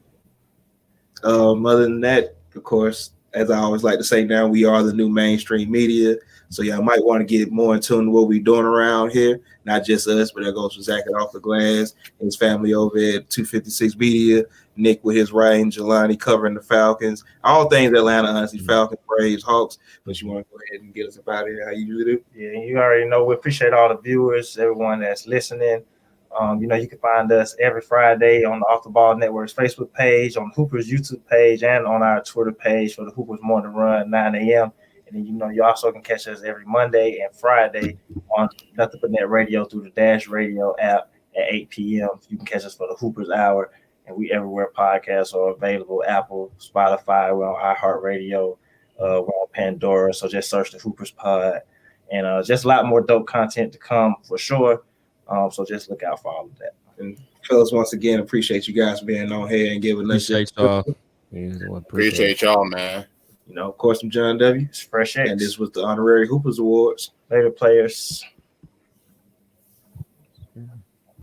Other than that, of course, as I always like to say now, we are the new mainstream media. So y'all might want to get more in tune to what we're doing around here. Not just us, but that goes for Zach at Off the Glass, his family over at 256 Media, Nick with his writing, Jelani covering the Falcons. All things Atlanta, honestly, Falcons, Braves, Hawks. But you want to go ahead and get us up out of here how you usually do? Yeah, you already know we appreciate all the viewers, everyone that's listening. You know, you can find us every Friday on the Off the Ball Network's Facebook page, on Hoopers YouTube page, and on our Twitter page for the Hoopers Morning Run, 9 a.m. And then, you know, you also can catch us every Monday and Friday on Nothing But Net Radio through the Dash Radio app at 8 p.m. You can catch us for the Hoopers Hour, and we everywhere podcasts are available: Apple, Spotify, we're on iHeartRadio, we're on Pandora. So just search the Hoopers Pod, and just a lot more dope content to come for sure. So just look out for all of that. And fellas, once again, appreciate you guys being on here and giving us. Appreciate y'all, man. You know, of course, I'm John W. It's Fresh X. And this was the Honorary Hoopers Awards. Later, players.